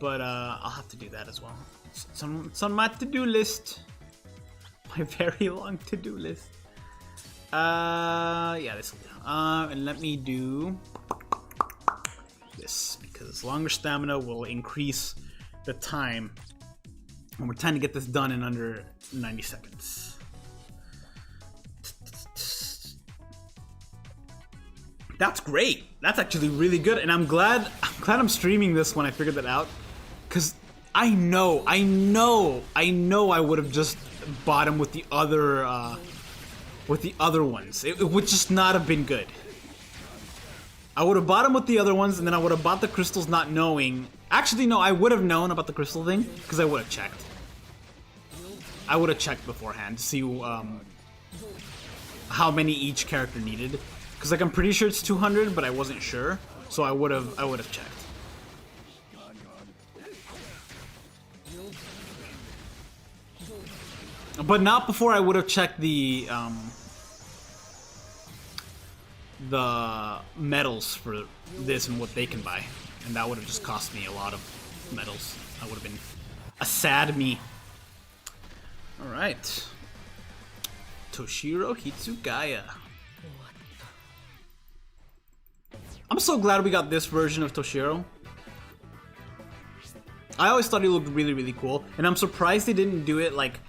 But I'll have to do that as well. It's on my to-do list. My very long to-do list. Yeah, this will do. And let me do this, because longer stamina will increase the time. And we're trying to get this done in under 90 seconds. That's great. That's actually really good, and I'm glad I'm streaming this when I figured that out, because I know I would have just bought him with the other ones. It would just not have been good. I would have bought him with the other ones, and then I would have bought the crystals not knowing. Actually, no, I would have known about the crystal thing because I would have checked. I would have checked beforehand to see how many each character needed. Because like I'm pretty sure it's 200, but I wasn't sure, so I would have checked. But not before I would have checked the medals for this and what they can buy, and that would have just cost me a lot of medals. I would have been a sad me. All right, Toshiro Hitsugaya. I'm so glad we got this version of Toshiro. I always thought he looked really, really cool, and I'm surprised they didn't do it like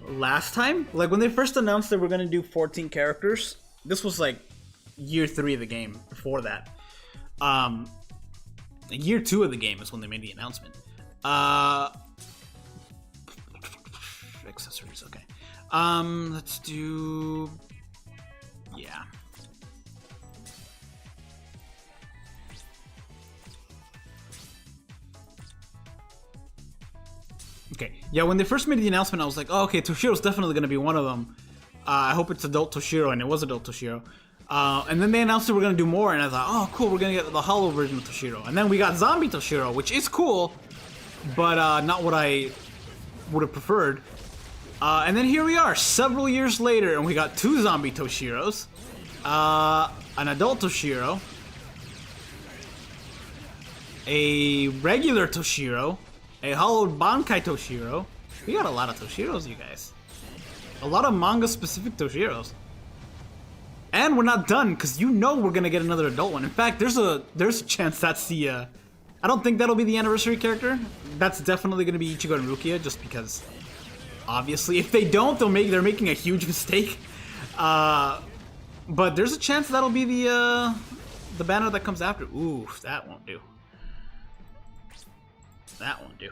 last time. Like when they first announced that we're gonna do 14 characters, this was like year 3 of the game. Before that, year 2 of the game is when they made the announcement. Accessories, okay. Let's do... Yeah. Okay, yeah, when they first made the announcement, I was like, oh, okay, Toshiro's definitely gonna be one of them. I hope it's adult Toshiro, and it was adult Toshiro. And then they announced that we're gonna do more, and I thought, oh, cool, we're gonna get the hollow version of Toshiro. And then we got zombie Toshiro, which is cool, but not what I would have preferred. And then here we are, several years later, and we got 2 zombie Toshiros, an adult Toshiro, a regular Toshiro, a hollowed Bankai Toshiro. We got a lot of Toshiros, you guys. A lot of manga-specific Toshiros. And we're not done, because you know we're gonna get another adult one. In fact, there's a chance that's the, I don't think that'll be the anniversary character. That's definitely gonna be Ichigo and Rukia, just because, obviously, if they don't, they're making a huge mistake. But there's a chance that'll be the banner that comes after. Ooh, that won't do. That won't do.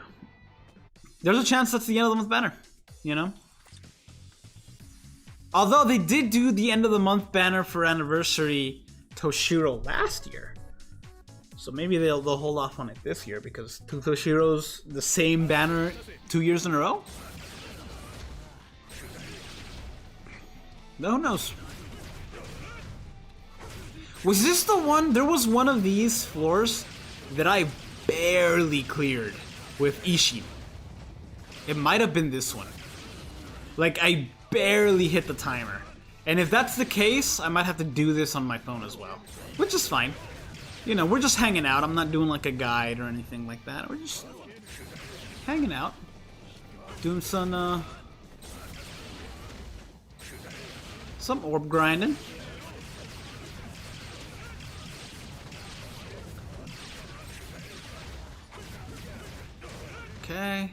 There's a chance that's the end of the month banner, you know? Although they did do the end of the month banner for anniversary Toshiro last year. So maybe they'll hold off on it this year, because 2 Toshiros, the same banner 2 years in a row? No one knows. Was this the one? There was one of these floors that I barely cleared with Ishin. It might have been this one. Like, I barely hit the timer. And if that's the case, I might have to do this on my phone as well. Which is fine. You know, we're just hanging out. I'm not doing like a guide or anything like that. We're just hanging out. Doing some orb grinding. Okay.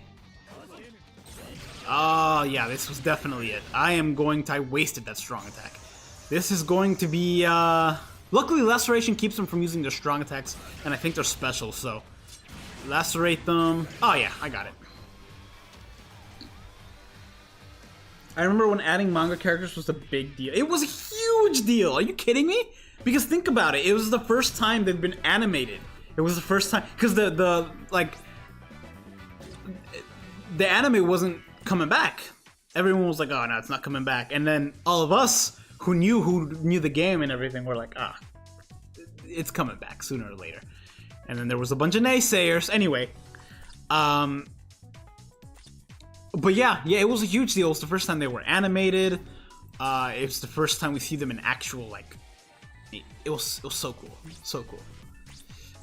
Oh, yeah, this was definitely it. I wasted that strong attack. This is going to be, luckily Laceration keeps them from using their strong attacks, and I think they're special, so lacerate them. Oh, yeah, I got it. I remember when adding manga characters was a big deal. It was a huge deal. Are you kidding me? Because think about it. It was the first time they've been animated. It was the first time, because the anime wasn't coming back. Everyone was like, oh no, it's not coming back. And then all of us who knew the game and everything were like, it's coming back sooner or later. And then there was a bunch of naysayers. Anyway, but yeah, it was a huge deal. It was the first time they were animated. It was the first time we see them in actual, like, it was so cool. So cool.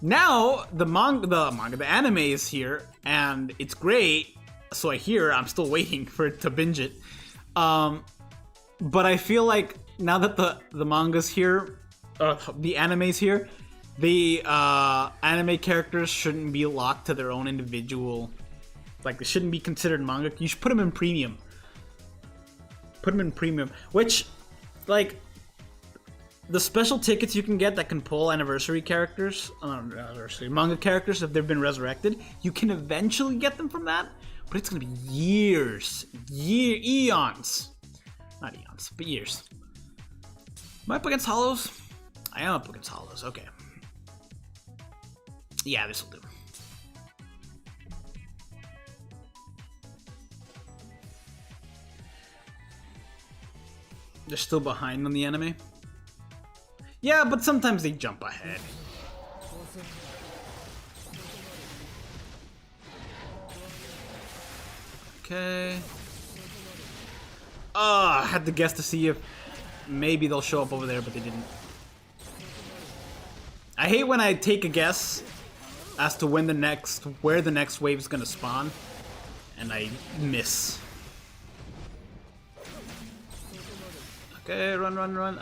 Now the anime is here and it's great. So I hear, I'm still waiting for it to binge it. But I feel like now that the manga's here, the anime's here, the anime characters shouldn't be locked to their own individual, like they shouldn't be considered manga. You should put them in premium. Put them in premium, which, like, the special tickets you can get that can pull anniversary characters, manga characters if they've been resurrected, you can eventually get them from that. But it's gonna be years. Eons. Not eons, but years. Am I up against hollows? I am up against hollows, okay. Yeah, this'll do. They're still behind on the anime? Yeah, but sometimes they jump ahead. Okay. I had to guess to see if maybe they'll show up over there, but they didn't. I hate when I take a guess as to where the next wave is gonna spawn, and I miss. Okay, run. Am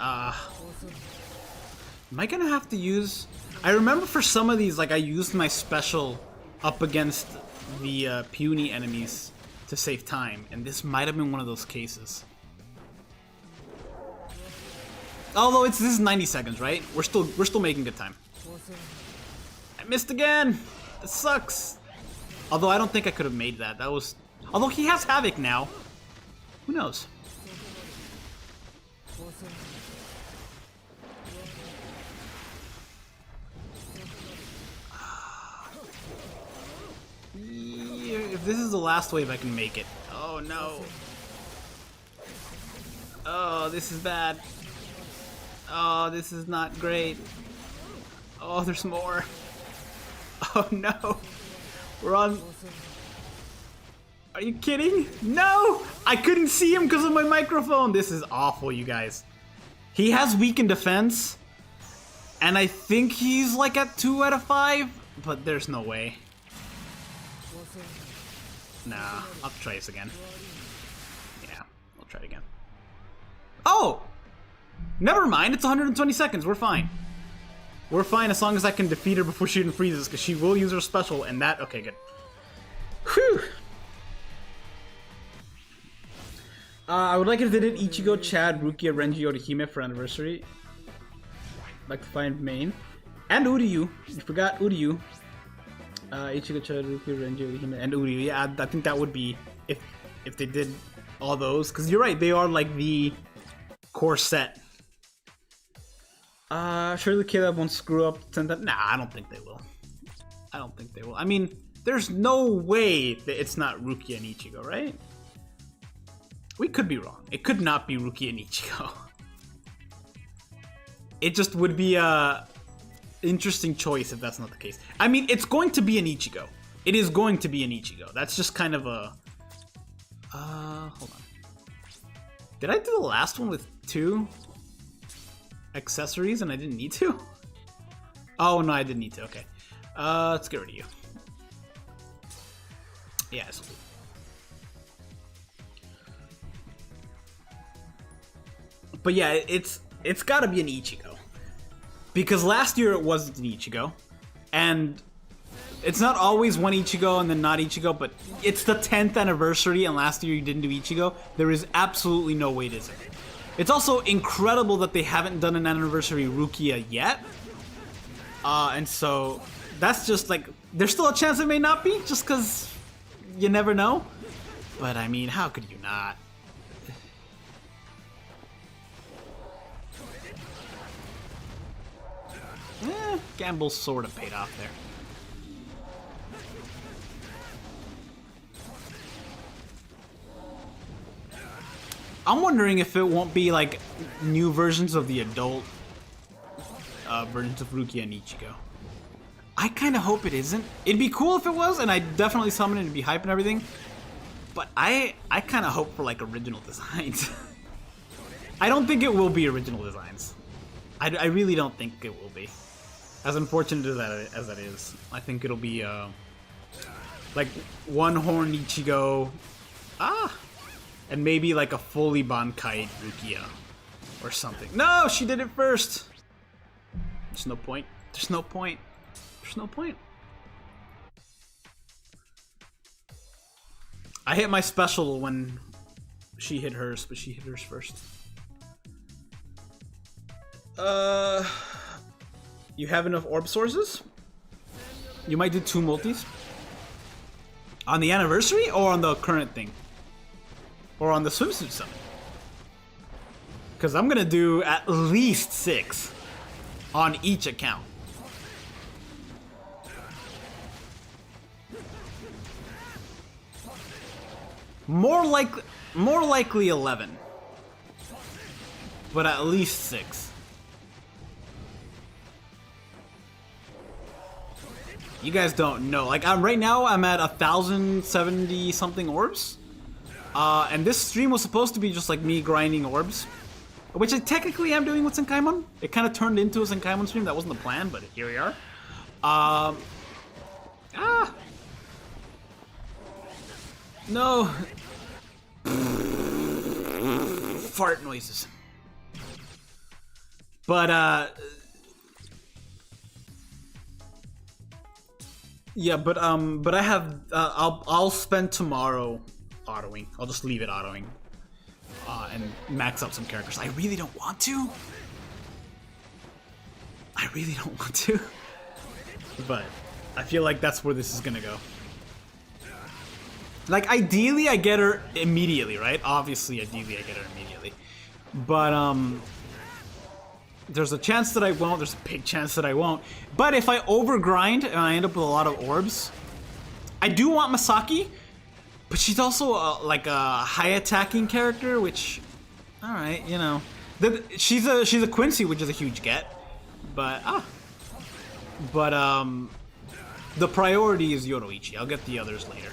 I gonna have to use... I remember for some of these, like, I used my special up against the puny enemies to save time, and this might have been one of those cases. Although this is 90 seconds, right? We're still making good time. I missed again. It sucks. Although I don't think I could have made that. Although he has Havoc now. Who knows? If this is the last wave, I can make it. Oh no. Oh, this is bad. Oh, this is not great. Oh, there's more. Oh no. We're on... Are you kidding? No! I couldn't see him because of my microphone. This is awful, you guys. He has weakened defense. And I think he's like at 2 out of 5. But there's no way. Nah, I'll try this again. Yeah, I'll try it again. Oh! Never mind, it's 120 seconds. We're fine. We're fine as long as I can defeat her before she even freezes, because she will use her special, and that... Okay, good. Whew! I would like it if they did Ichigo, Chad, Rukia, Renji, Orihime for anniversary. Like to find main. And Uryu. You forgot Uryu. Ichigo, Chad, Rukia, Renji, Orihime, and Uryu. Yeah, I think that would be... If they did all those. Because you're right, they are like the core set. Surely Caleb won't screw up 10 times. Nah, I don't think they will. I don't think they will. I mean, there's no way that it's not Rukia and Ichigo, right? We could be wrong. It could not be Rukia and Ichigo. It just would be a interesting choice if that's not the case. I mean, it's going to be an Ichigo. It is going to be an Ichigo. That's just kind of a... hold on. Did I do the last one with 2 accessories and I didn't need to? Oh, no, I didn't need to. Okay. Let's get rid of you. Yeah, it's cool. But yeah, it's gotta be an Ichigo. Because last year it wasn't an Ichigo. And it's not always one Ichigo and then not Ichigo, but it's the 10th anniversary and last year you didn't do Ichigo. There is absolutely no way it isn't. It's also incredible that they haven't done an anniversary Rukia yet. And so that's just like, there's still a chance it may not be, just because you never know. But I mean, how could you not? Gamble sort of paid off there. I'm wondering if it won't be like new versions of the adult versions of Rukia and Ichigo. I kind of hope it isn't. It'd be cool if it was, and I'd definitely summon it to be hype and everything. But I kind of hope for like original designs. I don't think it will be original designs. I really don't think it will be. As unfortunate as that is, I think it'll be like one horn Ichigo, and maybe like a fully Bankai Rukia or something. No, she did it first. There's no point. There's no point. There's no point. I hit my special when she hit hers, but she hit hers first. You have enough orb sources? You might do 2 multis. On the anniversary or on the current thing? Or on the swimsuit summon? Because I'm gonna do at least 6 on each account. More likely 11. But at least 6. You guys don't know. Like, right now, I'm at 1,070 something orbs. And this stream was supposed to be just like me grinding orbs. Which I technically am doing with Senkaimon. It kind of turned into a Senkaimon stream. That wasn't the plan, but here we are. No. Fart noises. But, yeah, but I have, I'll spend tomorrow autoing. I'll just leave it autoing. And max up some characters. I really don't want to. I really don't want to. But I feel like that's where this is gonna go. Like, ideally I get her immediately, right? Obviously, ideally I get her immediately. But there's a chance that I won't. There's a big chance that I won't. But if I overgrind and I end up with a lot of orbs, I do want Masaki, but she's also like a high attacking character, which, all right, you know, she's a Quincy, which is a huge get. But the priority is Yoroichi. I'll get the others later.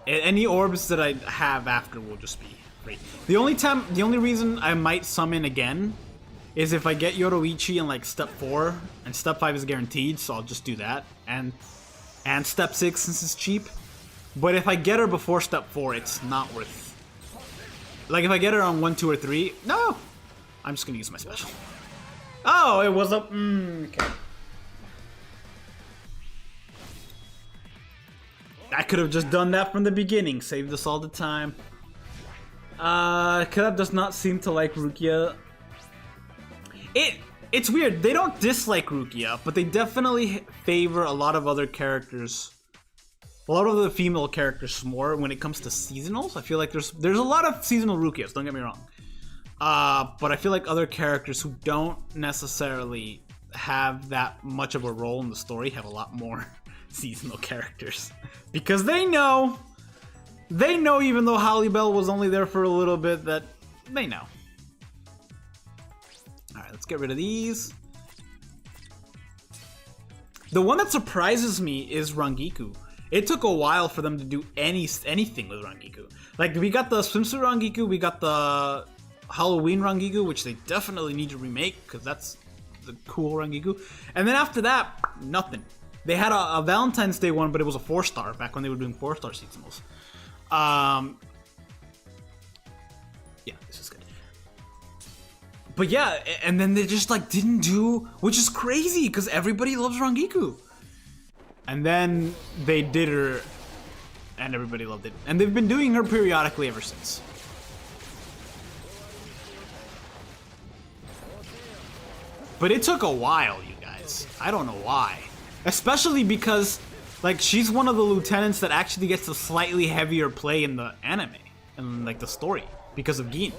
Any orbs that I have after will just be free. The only reason I might summon again is if I get Yoroichi in like step 4, and step 5 is guaranteed, so I'll just do that. And step 6 since it's cheap. But if I get her before step 4, it's not worth. Like if I get her on 1, 2, or 3, no, I'm just gonna use my special. Oh, it was a okay. I could have just done that from the beginning. Saved us all the time. Kaleb does not seem to like Rukia. It's weird. They don't dislike Rukia, but they definitely favor a lot of other characters. A lot of the female characters more when it comes to seasonals. I feel like there's a lot of seasonal Rukias, don't get me wrong. But I feel like other characters who don't necessarily have that much of a role in the story have a lot more seasonal characters. Because they know even though Halle Bell was only there for a little bit, that they know. Alright, let's get rid of these. The one that surprises me is Rangiku. It took a while for them to do anything with Rangiku. Like, we got the swimsuit Rangiku, we got the Halloween Rangiku, which they definitely need to remake, because that's the cool Rangiku. And then after that, nothing. They had a Valentine's Day one, but it was a 4-star back when they were doing 4-star seasonals. Yeah, this is good. But yeah, and then they just like didn't do, which is crazy because everybody loves Rangiku. And then they did her, and everybody loved it. And they've been doing her periodically ever since. But it took a while, you guys. I don't know why. Especially because, like, she's one of the lieutenants that actually gets a slightly heavier play in the anime and like the story because of Gin.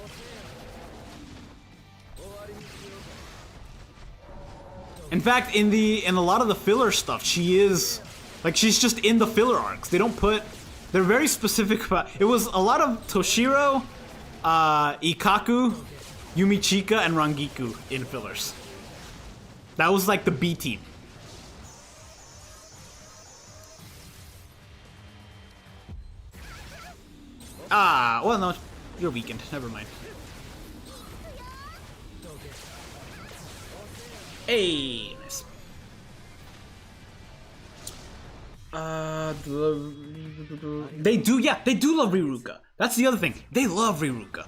In fact, in a lot of the filler stuff, she is like she's just in the filler arcs. They're very specific about. It was a lot of Toshiro, Ikaku, Yumichika, and Rangiku in fillers. That was like the B team. Well, no, you're weakened. Never mind. Hey, nice. They do love Riruka. That's the other thing. They love Riruka.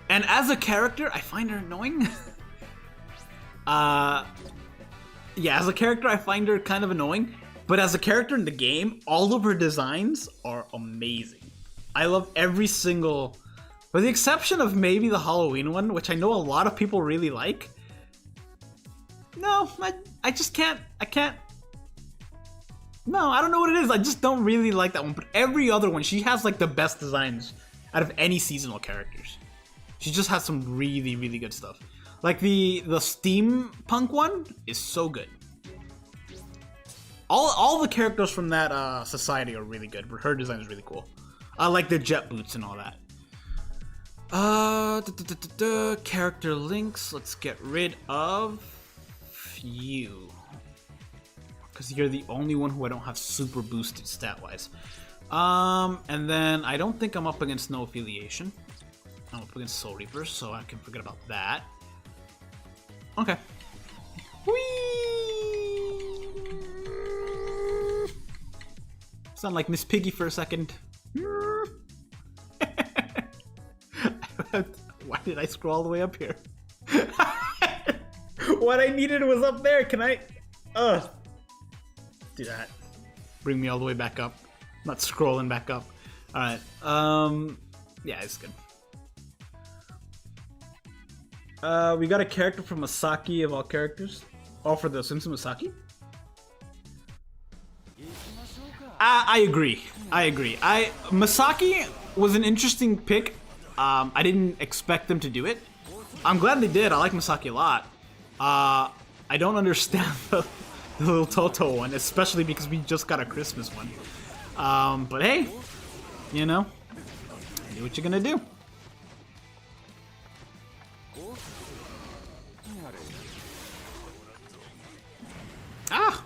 And as a character, I find her annoying. Yeah, as a character, I find her kind of annoying. But as a character in the game, all of her designs are amazing. I love every single, with the exception of maybe the Halloween one, which I know a lot of people really like. No, I just can't, no, I don't know what it is. I just don't really like that one. But every other one, she has like the best designs out of any seasonal characters. She just has some really, really good stuff. Like the steampunk one is so good. All the characters from that society are really good, but her design is really cool. I like the jet boots and all that. Character links. Let's get rid of you. Because you're the only one who I don't have super boosted stat-wise. And then I don't think I'm up against no affiliation. I'm up against Soul Reapers, so I can forget about that. Okay. Whee! Sound like Miss Piggy for a second. Why did I scroll all the way up here? What I needed was up there. Can I? Do that. Bring me all the way back up. I'm not scrolling back up. All right. Yeah, it's good. We got a character from Masaki of all characters. Oh, for the Simpson Masaki? I agree. Masaki was an interesting pick. I didn't expect them to do it. I'm glad they did. I like Misaki a lot. I don't understand the little Toto one, especially because we just got a Christmas one. But hey, you know, do what you're gonna do. Ah!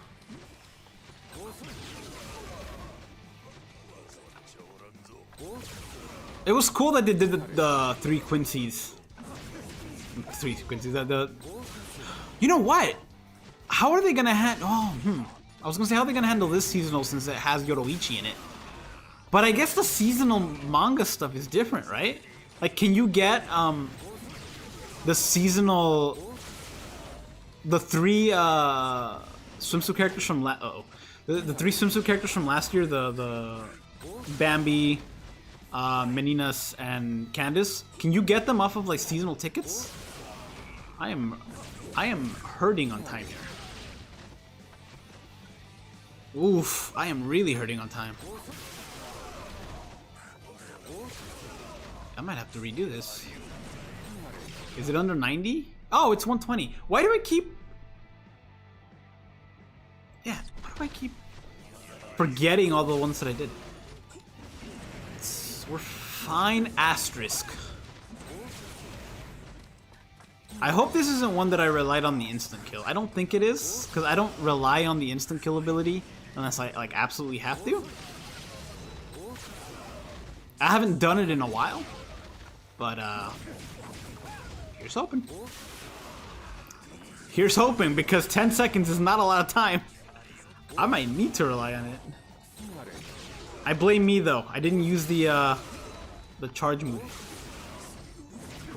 It was cool that they did the three Quincy's. Three Quincy's. You know what? How are they gonna handle? I was gonna say, how are they gonna handle this seasonal since it has Yoroichi in it? But I guess the seasonal manga stuff is different, right? Like, can you get the seasonal, the three swimsuit characters from the three swimsuit characters from last year, the Bambi, Meninas, and Candace? Can you get them off of like seasonal tickets? I am hurting on time here. Oof, I am really hurting on time. I might have to redo this. Is it under 90? Oh, it's 120. Why do I keep... Yeah, why do I keep forgetting all the ones that I did? We're fine, asterisk. I hope this isn't one that I relied on the instant kill. I don't think it is, because I don't rely on the instant kill ability unless I like absolutely have to. I haven't done it in a while, but here's hoping. Here's hoping, because 10 seconds is not a lot of time. I might need to rely on it. I blame me though. I didn't use the charge move.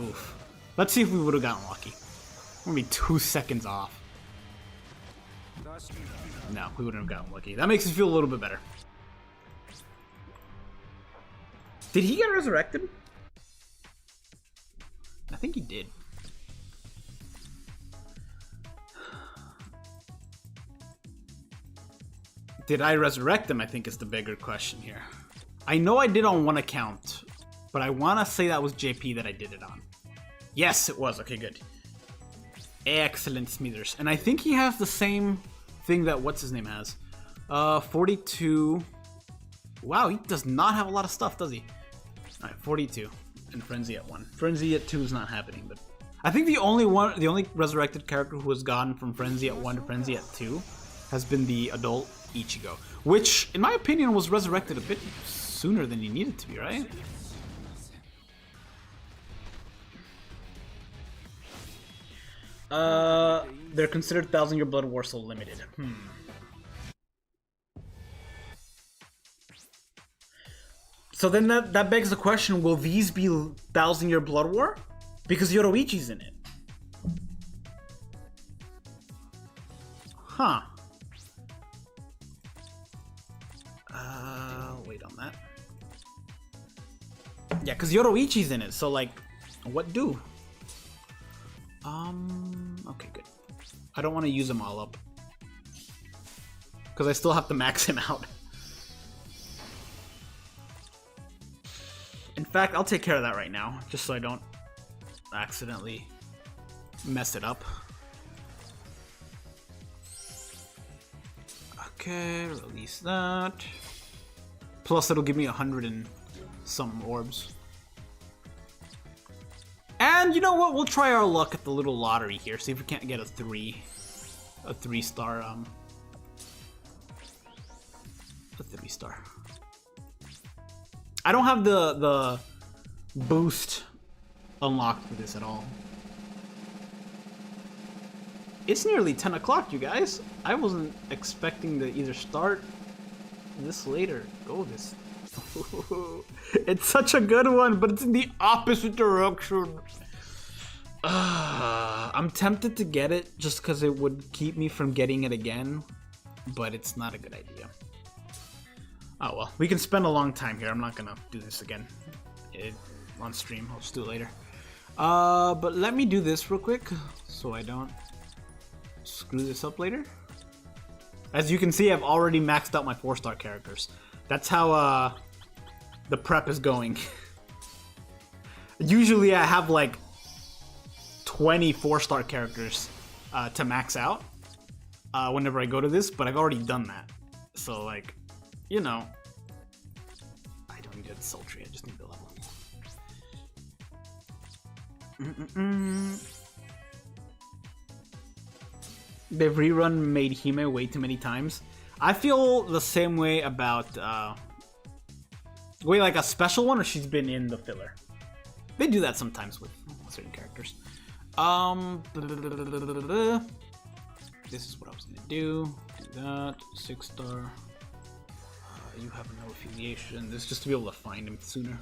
Oof. Let's see if we would have gotten lucky. We're gonna be 2 seconds off. No, we wouldn't have gotten lucky. That makes me feel a little bit better. Did he get resurrected? I think he did. Did I resurrect him, I think is the bigger question here. I know I did on one account, but I want to say that was JP that I did it on. Yes, it was. Okay, good. Excellent, Smithers. And I think he has the same thing that what's-his-name has. 42. Wow, he does not have a lot of stuff, does he? Alright, 42. And Frenzy at 1. Frenzy at 2 is not happening, but... I think the only resurrected character who has gone from Frenzy at 1 to Frenzy at 2 has been the adult Ichigo. Which, in my opinion, was resurrected a bit sooner than he needed to be, right? They're considered 1,000-year Blood War, so limited. So then that begs the question, will these be 1,000-year Blood War? Because Yoroichi's in it. Huh. Wait on that. Yeah, because Yoroichi's in it, so like, what do? Okay, good. I don't want to use them all up. Because I still have to max him out. In fact, I'll take care of that right now, just so I don't accidentally mess it up. Okay, release that. Plus, it'll give me 100 and some orbs. And you know what? We'll try our luck at the little lottery here. See if we can't get a 3-star. A 3-star. I don't have the boost unlocked for this at all. It's nearly 10 o'clock, you guys. I wasn't expecting to either start this late or go this. It's such a good one, but it's in the opposite direction. I'm tempted to get it just because it would keep me from getting it again, but it's not a good idea. Oh well, we can spend a long time here. I'm not gonna do this again on stream. I'll just do it later. But let me do this real quick so I don't screw this up later. As you can see, I've already maxed out my 4-star characters. That's how the prep is going. Usually I have like 20 4-star characters to max out whenever I go to this, but I've already done that. So like, you know, I don't need a sultry, I just need the level. They've rerun made Hime way too many times. I feel the same way about wait, like a special one, or she's been in the filler. They do that sometimes with certain characters. This is what I was gonna do. Do that. 6-star. You have no affiliation. This is just to be able to find him sooner.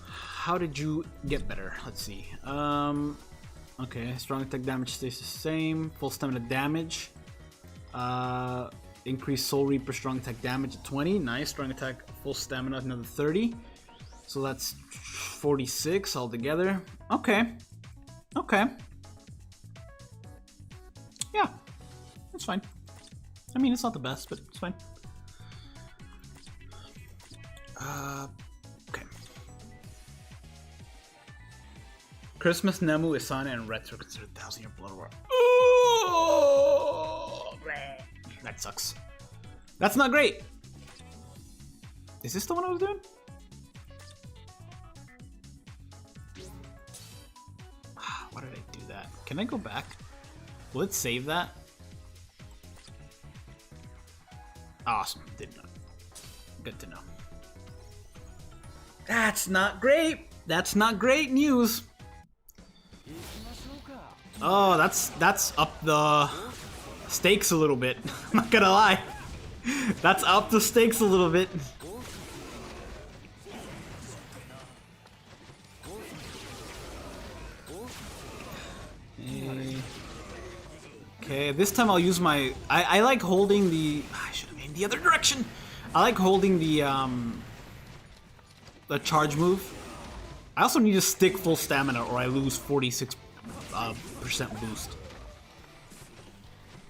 How did you get better? Let's see. Okay, strong attack damage stays the same. Full stamina damage. Increase Soul Reaper strong attack damage at 20. Nice. Strong attack, full stamina, another 30. So that's 46 altogether. Okay. Okay. Yeah. That's fine. I mean, it's not the best, but it's fine. Okay. Christmas, Nemu, Isana, and Reds are considered 1,000-year Blood War. Oh, that sucks. That's not great. Is this the one I was doing? Why did I do that? Can I go back? Will it save that? Awesome. Did not. Good to know. That's not great. That's not great news. Oh, that's up the stakes a little bit. I'm not gonna lie. That's up the stakes a little bit. Okay, this time I'll use my... I like holding the... I should have made the other direction. I like holding the charge move. I also need to stick full stamina or I lose 46% boost.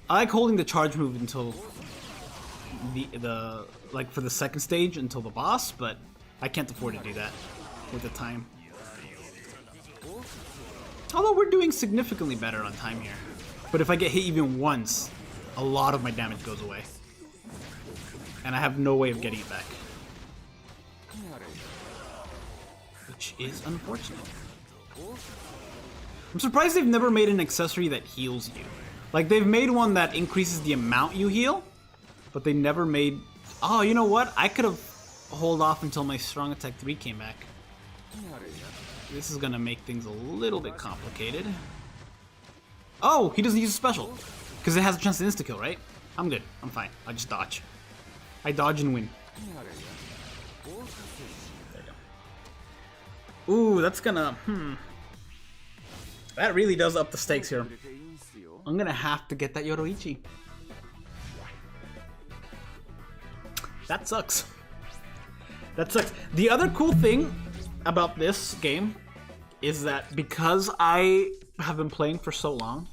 I like holding the charge move until the like for the second stage until the boss, but I can't afford to do that with the time. Although we're doing significantly better on time here. But if I get hit even once, a lot of my damage goes away. And I have no way of getting it back. Which is unfortunate. I'm surprised they've never made an accessory that heals you. Like, they've made one that increases the amount you heal, but they never made... Oh, you know what? I could have hold off until my strong attack 3 came back. This is gonna make things a little bit complicated. Oh, he doesn't use a special. Because it has a chance to insta-kill, right? I'm good. I'm fine. I just dodge. I dodge and win. There you go. Ooh, that's gonna... That really does up the stakes here. I'm gonna have to get that Yoroichi. That sucks. That sucks. The other cool thing about this game is that because I have been playing for so long,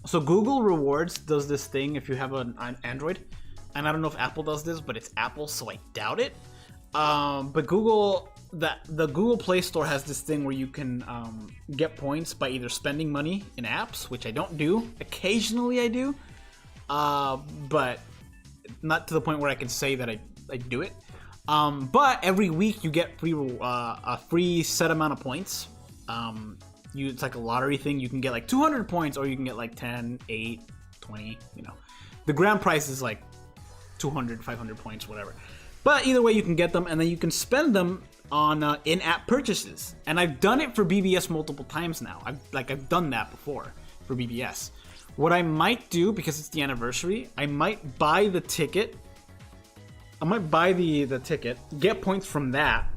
so Google Rewards does this thing if you have an Android, and I don't know if Apple does this, but it's Apple, so I doubt it. But Google, the Google Play Store has this thing where you can get points by either spending money in apps, which I don't do. Occasionally I do, but not to the point where I can say that I do it. But every week you get a free set amount of points. It's like a lottery thing. You can get like 200 points, or you can get like 10, 8, 20, you know. The grand price is like 200, 500 points, whatever. But either way, you can get them, and then you can spend them on in-app purchases. And I've done it for BBS multiple times now. I've done that before for BBS. What I might do, because it's the anniversary, I might buy the ticket. I might buy the ticket, get points from that,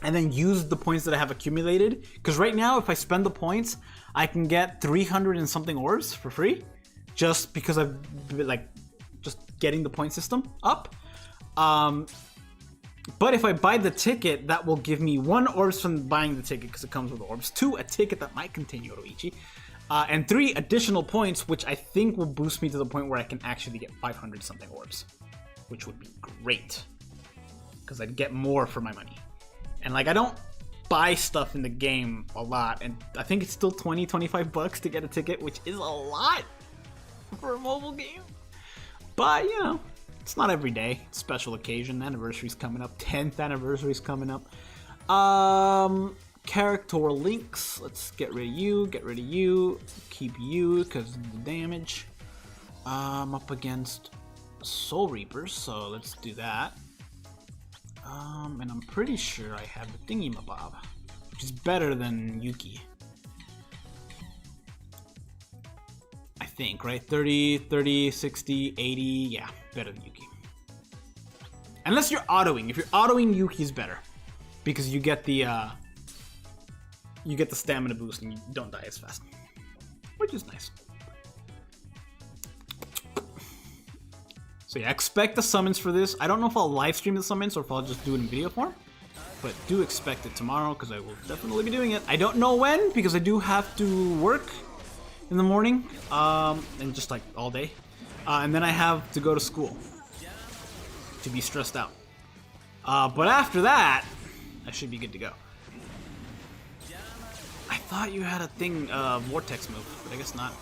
and then use the points that I have accumulated. Because right now, if I spend the points, I can get 300 and something orbs for free, just because I've like just getting the point system up. But if I buy the ticket, that will give me 1 orbs from buying the ticket because it comes with orbs, 2 a ticket that might contain Yoroichi, and 3 additional points, which I think will boost me to the point where I can actually get 500 something orbs, which would be great. because I'd get more for my money. And like I don't buy stuff in the game a lot, and I think it's still 20-25 bucks to get a ticket, which is a lot for a mobile game. But you know, it's not every day. It's a special occasion. Anniversary's coming up. 10th anniversary's coming up. Character links. Let's get rid of you. Get rid of you. Keep you because of the damage. Up against Soul Reapers, so let's do that. And I'm pretty sure I have the Thingy-mabob, which is better than Yuki. I think, right? 30, 60, 80, yeah, better than Yuki. Unless you're autoing. If you're autoing, Yuki's better. Because you get the stamina boost and you don't die as fast. Which is nice. So yeah, expect the summons for this. I don't know if I'll live stream the summons or if I'll just do it in video form. But do expect it tomorrow because I will definitely be doing it. I don't know when because I do have to work in the morning. And just like all day. And then I have to go to school. To be stressed out. But after that, I should be good to go. I thought you had a thing, vortex move, but I guess not.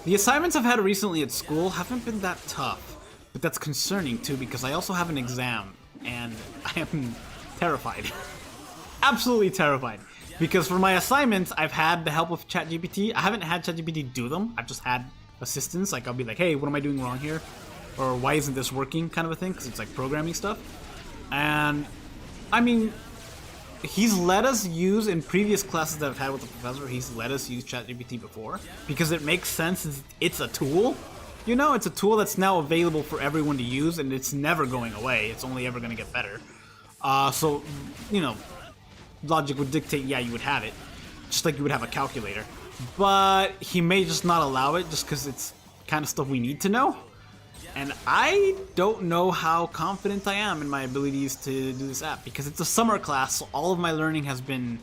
The assignments I've had recently at school haven't been that tough, but that's concerning too because I also have an exam and I am terrified. Absolutely terrified. Because for my assignments, I've had the help of ChatGPT. I haven't had ChatGPT do them. I've just had assistance. Like I'll be like, hey, what am I doing wrong here? Or why isn't this working kind of a thing? Because it's like programming stuff. And I mean, he's let us use, in previous classes that I've had with the professor, he's let us use ChatGPT before. Because it makes sense, it's a tool. You know, it's a tool that's now available for everyone to use and it's never going away. It's only ever going to get better. So, you know, logic would dictate, yeah, you would have it. Just like you would have a calculator. But he may just not allow it just because it's kind of stuff we need to know. And I don't know how confident I am in my abilities to do this app because it's a summer class, so all of my learning has been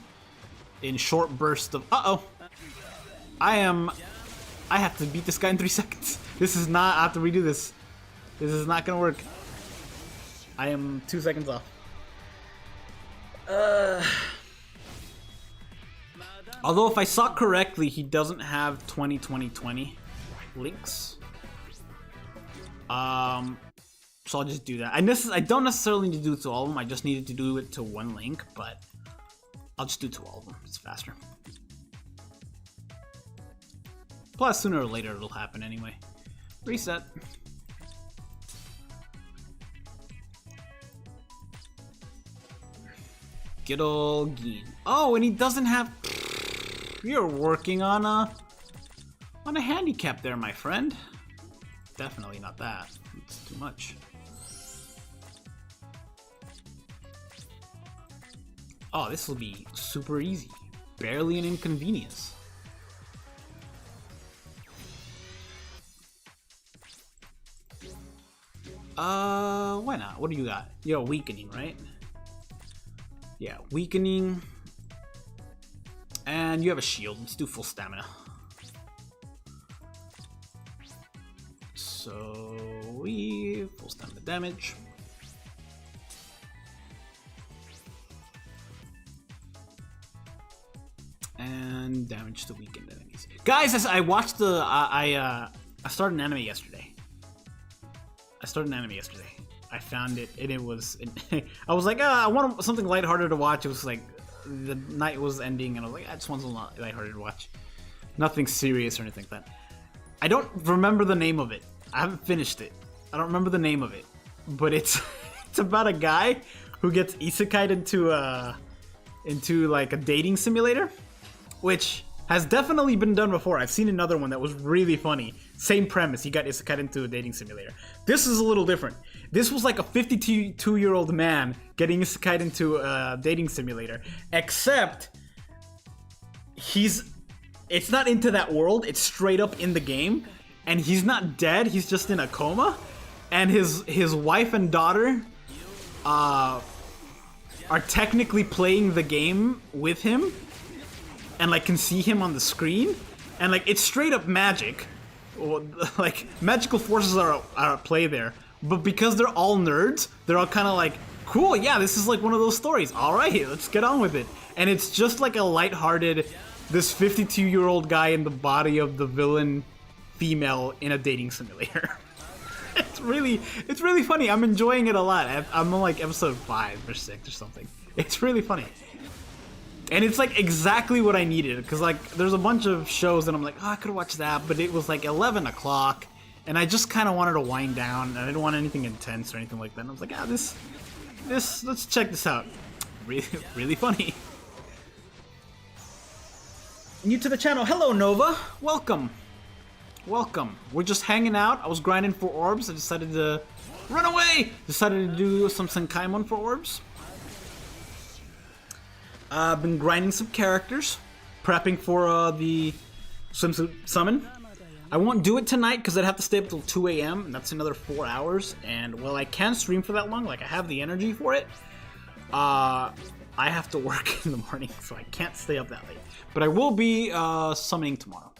in short bursts of I have to beat this guy in 3 seconds. This is not, I have to redo this. This is not gonna work. I am 2 seconds off. Although if I saw correctly, he doesn't have 20-20-20 links. So I'll just do that. I don't necessarily need to do it to all of them. I just needed to do it to one link, but I'll just do it to all of them. It's faster. Plus, sooner or later it'll happen anyway. Reset. Good old Geen. Oh, and he doesn't have... You're working on a handicap there, my friend. Definitely not that. It's too much. Oh, this will be super easy. Barely an inconvenience. Why not? What do you got? You're weakening, right? Yeah, weakening. And you have a shield. Let's do full stamina. So we full stamina damage. And damage to weakened enemies. Guys, I watched the I started an anime yesterday. I found it and it was I was like, I want something lighthearted to watch. It was like the night was ending and I was like, I just want something lighthearted to watch. Nothing serious or anything like that. I don't remember the name of it. I haven't finished it. I don't remember the name of it. But it's it's about a guy who gets isekai'd into like a dating simulator, which has definitely been done before. I've seen another one that was really funny. Same premise, he got isekai'd into a dating simulator. This is a little different. This was like a 52-year-old man getting isekai'd into a dating simulator, except it's not into that world, it's straight up in the game, and he's not dead, he's just in a coma, and his wife and daughter are technically playing the game with him, and like can see him on the screen, and like it's straight up magic. Like magical forces are at play there, but because they're all nerds, they're all kind of like, cool, yeah, this is like one of those stories. All right, let's get on with it. And it's just like a lighthearted, this 52-year-old guy in the body of the villain female in a dating simulator. It's really funny. I'm enjoying it a lot. I'm on like episode 5 or 6 or something. It's really funny. And it's like exactly what I needed, because like there's a bunch of shows that I'm like, oh, I could watch that, but it was like 11 o'clock, and I just kind of wanted to wind down, and I didn't want anything intense or anything like that. And I was like, this, let's check this out. Really funny. New to the channel, hello Nova, welcome. We're just hanging out. I was grinding for orbs. I decided to run away. Decided to do some Senkaimon for orbs. I've been grinding some characters, prepping for the swimsuit summon. I won't do it tonight because I'd have to stay up till 2 a.m. and that's another 4 hours. And while I can stream for that long, like I have the energy for it, I have to work in the morning, so I can't stay up that late. But I will be summoning tomorrow.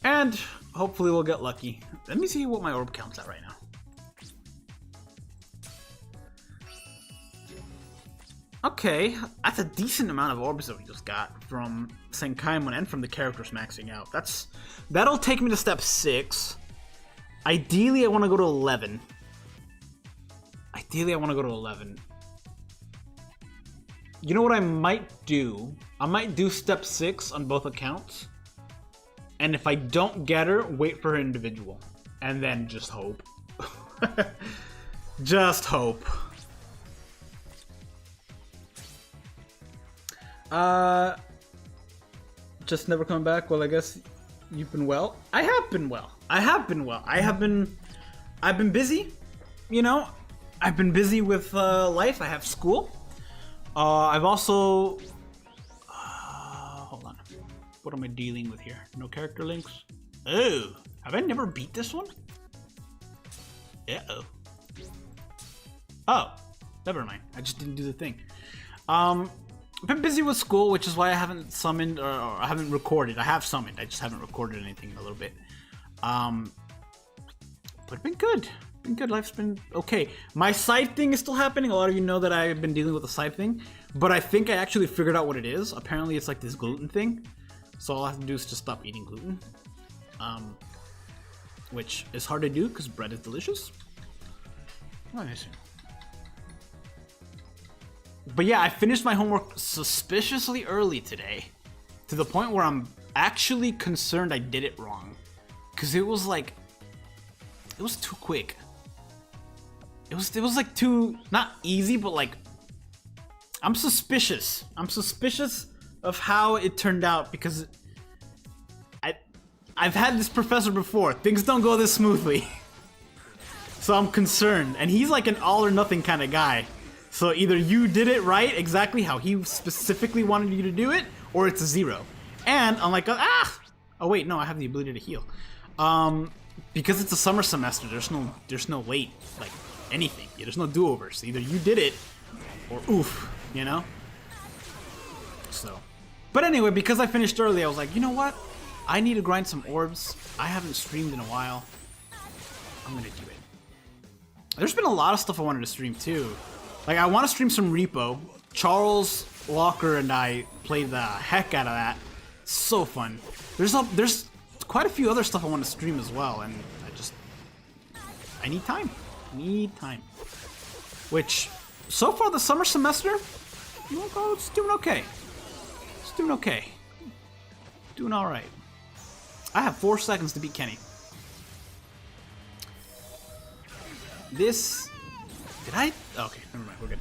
And hopefully we'll get lucky. Let me see what my orb count's at right now. Okay, that's a decent amount of orbs that we just got from Senkaimon and from the characters maxing out. That'll take me to step 6. Ideally, I want to go to 11. You know what I might do? I might do step 6 on both accounts. And if I don't get her, wait for her individual. And then just hope. Just hope. Just never come back. Well, I guess you've been well. I have been well. I've been busy. You know, I've been busy with life. I have school. I've also... hold on. What am I dealing with here? No character links? Oh, have I never beat this one? Uh-oh. Oh, never mind. I just didn't do the thing. I've been busy with school, which is why I haven't summoned or I haven't recorded. I have summoned. I just haven't recorded anything in a little bit. But it's been good. Life's been okay. My side thing is still happening. A lot of you know that I've been dealing with a side thing, but I think I actually figured out what it is. Apparently, it's like this gluten thing. So all I have to do is just stop eating gluten, which is hard to do because bread is delicious. But yeah, I finished my homework suspiciously early today, to the point where I'm actually concerned I did it wrong, because it was like, it was too quick. It was like too, not easy, but like, I'm suspicious of how it turned out, because I've had this professor before. Things don't go this smoothly. So I'm concerned, and he's like an all or nothing kind of guy. So either you did it right, exactly how he specifically wanted you to do it, or it's a 0. And I'm like, oh wait, no, I have the ability to heal. Because it's a summer semester, there's no late, like anything. There's no do-overs. Either you did it, or oof, you know? So, but anyway, because I finished early, I was like, you know what? I need to grind some orbs. I haven't streamed in a while. I'm gonna do it. There's been a lot of stuff I wanted to stream too. Like, I want to stream some Repo. Charles Walker and I played the heck out of that. So fun. There's quite a few other stuff I want to stream as well, and I need time. Which, so far the summer semester, it's doing okay. Doing alright. I have 4 seconds to beat Kenny. This... Did I? Okay, never mind, we're good.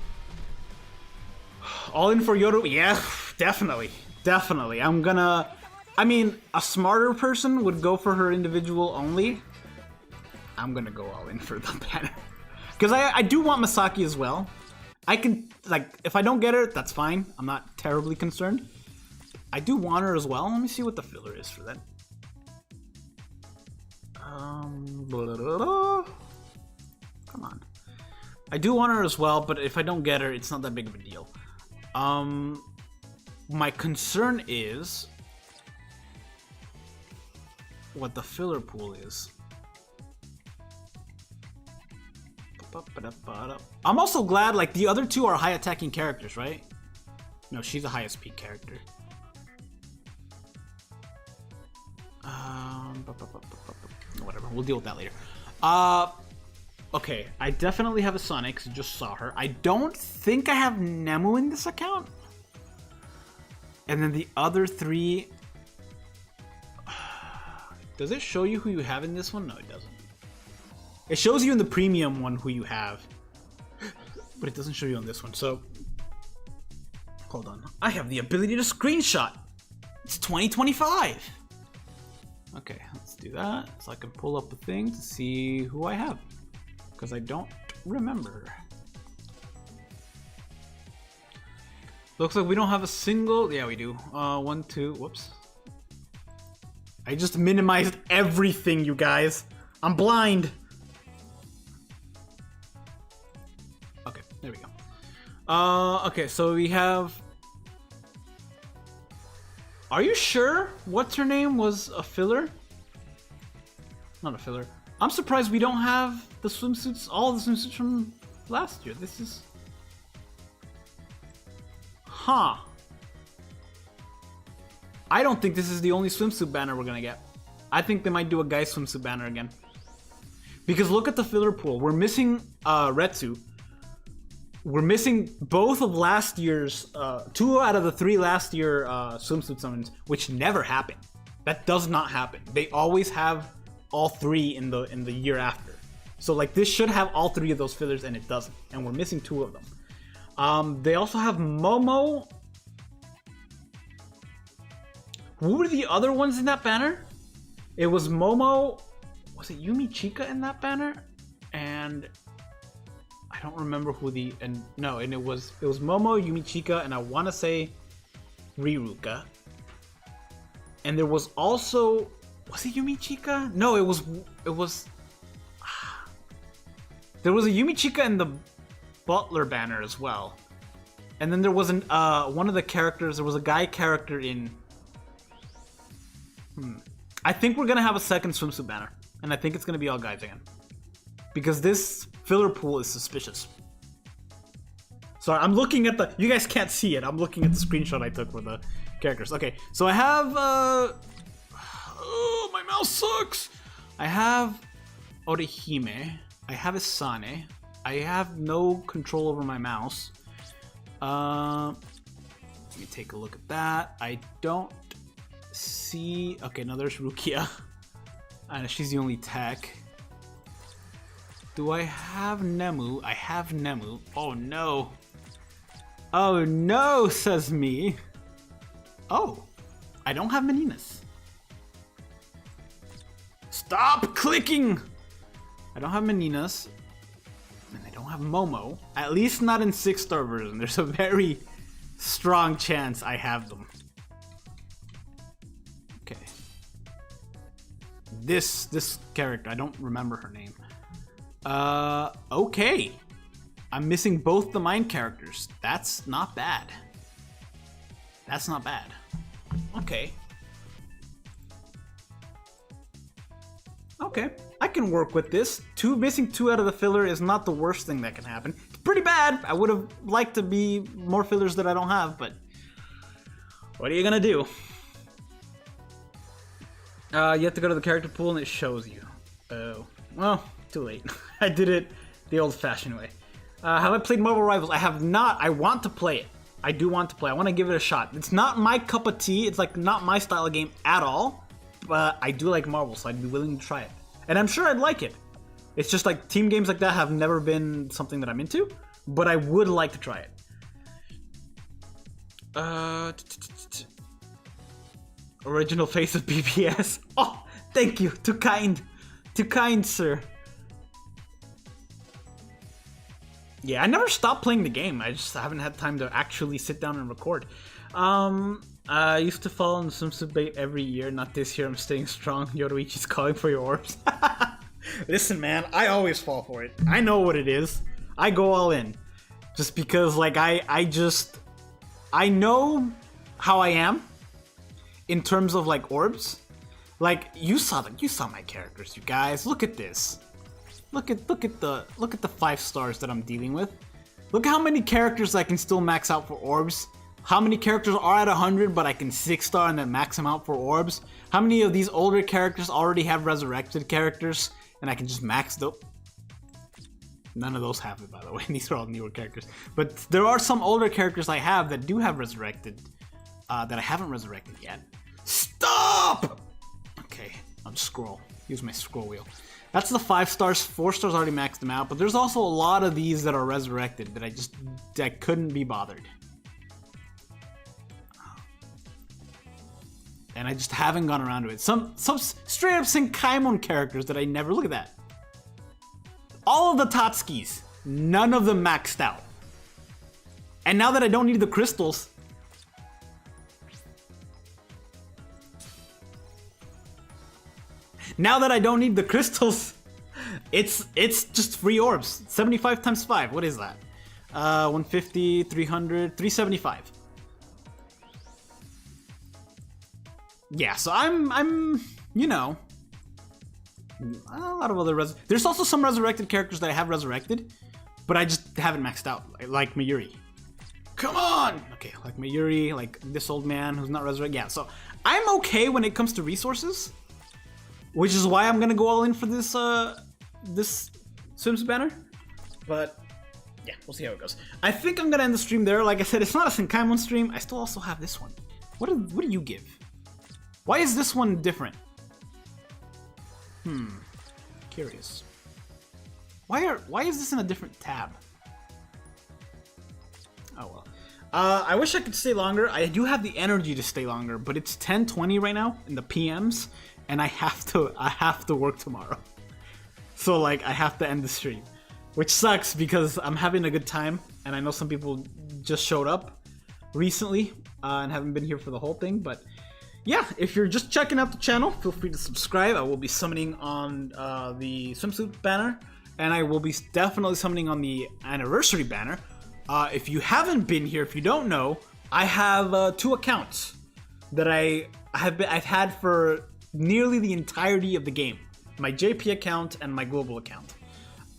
All in for Yoru? Yeah, definitely. I mean, a smarter person would go for her individual only. I'm gonna go all in for the banner. Because I do want Masaki as well. I can, like, if I don't get her, that's fine. I'm not terribly concerned. I do want her as well. Let me see what the filler is for that. Come on. I do want her as well, but if I don't get her, it's not that big of a deal. My concern is what the filler pool is. I'm also glad, like, the other two are high attacking characters, right? No, she's a highest peak character. Whatever, we'll deal with that later. Okay, I definitely have a Sonic, 'cause I just saw her. I don't think I have Nemu in this account. And then the other three... Does it show you who you have in this one? No, it doesn't. It shows you in the premium one who you have. But it doesn't show you on this one, so... Hold on. I have the ability to screenshot! It's 2025! Okay, let's do that, so I can pull up the thing to see who I have. Because I don't remember. Looks like we don't have a single... Yeah, we do. 1, 2... Whoops. I just minimized everything, you guys. I'm blind. Okay, there we go. Okay, so we have... Are you sure what's her name was a filler? Not a filler. I'm surprised we don't have the swimsuits, all the swimsuits from last year. This is... Huh. I don't think this is the only swimsuit banner we're gonna get. I think they might do a guy swimsuit banner again. Because look at the filler pool. We're missing Retsu. We're missing both of last year's, 2 out of the 3 last year swimsuit summons, which never happen. That does not happen. They always have all 3 in the year after. So like this should have all 3 of those fillers and it doesn't. And we're missing 2 of them. They also have Momo. Who were the other ones in that banner? It was Momo. Was it Yumi Chika in that banner? And I don't remember who the and it was Momo, Yumi Chika, and I want to say Riruka. And there was also, was it Yumi Chika? No, it was there was a Yumi Chika in the Butler banner as well. And then there was one of the characters, there was a guy character in I think we're gonna have a second swimsuit banner, and I think it's gonna be all guys again. Because this filler pool is suspicious. Sorry, I'm looking at the... You guys can't see it. I'm looking at the screenshot I took for the characters. Okay, so I have... Oh, my mouse sucks! I have Orihime. I have Asane. I have no control over my mouse. Let me take a look at that. I don't see... Okay, no, there's Rukia. And she's the only tech. Do I have Nemu? I have Nemu. Oh no. Oh no, says me. Oh, I don't have Meninas. Stop clicking! I don't have Meninas. And I don't have Momo. At least not in 6-star version. There's a very strong chance I have them. Okay. This character, I don't remember her name. Okay. I'm missing both the mine characters. That's not bad. That's not bad. Okay. Okay, I can work with this. Missing 2 out of the filler is not the worst thing that can happen. It's pretty bad. I would have liked to be more fillers that I don't have, but what are you gonna do? You have to go to the character pool and it shows you. Oh, well, too late. I did it the old-fashioned way. Have I played Marvel Rivals? I have not. I want to play it. I do want to play. I want to give it a shot. It's not my cup of tea. It's like not my style of game at all. But I do like Marvel, so I'd be willing to try it. And I'm sure I'd like it. It's just like team games like that have never been something that I'm into. But I would like to try it. Original face of BBS. Oh, thank you. Too kind. Too kind, sir. Yeah, I never stopped playing the game. I just haven't had time to actually sit down and record. I used to fall in the swimsuit bait every year. Not this year. I'm staying strong. Yoruichi's calling for your orbs. Listen, man. I always fall for it. I know what it is. I go all in. Just because, like, I know... how I am in terms of like orbs. Like you saw my characters, you guys. Look at this. Look at the 5 stars that I'm dealing with. Look how many characters I can still max out for orbs. How many characters are at 100 but I can 6-star and then max them out for orbs? How many of these older characters already have resurrected characters and I can just max them? None of those have it, by the way. These are all newer characters. But there are some older characters I have that do have resurrected, that I haven't resurrected yet. Stop! Okay, I'll just scroll. Use my scroll wheel. That's the 5 stars. 4 stars already maxed them out, but there's also a lot of these that are resurrected that I couldn't be bothered. And I just haven't gone around to it. Some straight up Senkaimon characters that I never look at that. All of the Tatskis, none of them maxed out. And now that I don't need the crystals, it's just free orbs. 75 times 5, what is that? 150, 300, 375. Yeah, so I'm, you know, a lot of other there's also some resurrected characters that I have resurrected, but I just haven't maxed out, like Mayuri. Come on! Okay, like Mayuri, like this old man who's not resurrected. Yeah, so I'm okay when it comes to resources, which is why I'm gonna go all in for this this swimsuit banner. But yeah, we'll see how it goes. I think I'm gonna end the stream there. Like I said, it's not a Senkaimon stream. I still also have this one. What do you give? Why is this one different? Curious. Why is this in a different tab? Oh well. I wish I could stay longer. I do have the energy to stay longer, but it's 10:20 right now in the PMs, and I have to work tomorrow. So like I have to end the stream, which sucks because I'm having a good time, and I know some people just showed up recently and haven't been here for the whole thing, but. Yeah, if you're just checking out the channel, feel free to subscribe. I will be summoning on the swimsuit banner, and I will be definitely summoning on the anniversary banner. If you haven't been here, if you don't know, I have 2 accounts that I've had for nearly the entirety of the game. My JP account and my global account.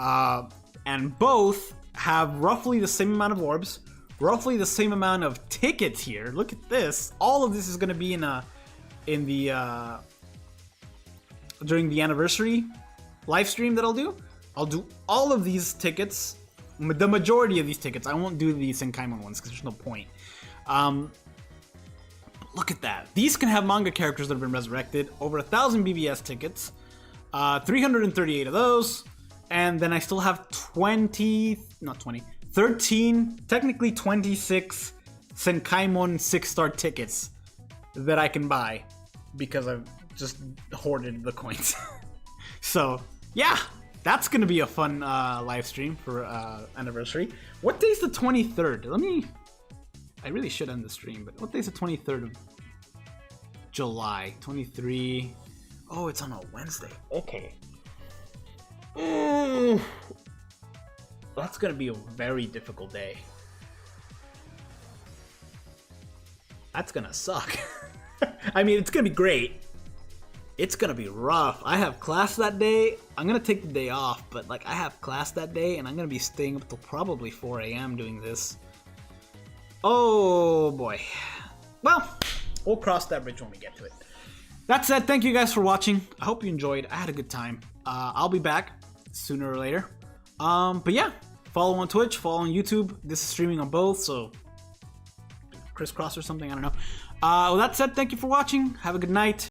And both have roughly the same amount of orbs, roughly the same amount of tickets here. Look at this. All of this is going to be during the anniversary live stream that I'll do. I'll do all of these tickets, the majority of these tickets. I won't do the Senkaimon ones because there's no point. Look at that.13 have manga characters that have been resurrected. Over 1,000 BBS tickets. 338 of those. And then I still have 13, technically 26 Senkaimon 6-star tickets that I can buy because I've just hoarded the coins. So yeah, that's gonna be a fun live stream for anniversary. What day's the 23rd? I really should end the stream, but what day's the 23rd of July? 23. Oh, it's on a Wednesday. Okay. That's gonna be a very difficult day. That's gonna suck. I mean, it's gonna be great. It's gonna be rough. I have class that day. I'm gonna take the day off, but like I have class that day and I'm gonna be staying up till probably 4 a.m. doing this. Oh boy. Well, we'll cross that bridge when we get to it. That said, thank you guys for watching. I hope you enjoyed. I had a good time. I'll be back sooner or later. But yeah, follow on Twitch, follow on YouTube. This is streaming on both, so crisscross or something, I don't know. With that said, thank you for watching. Have a good night.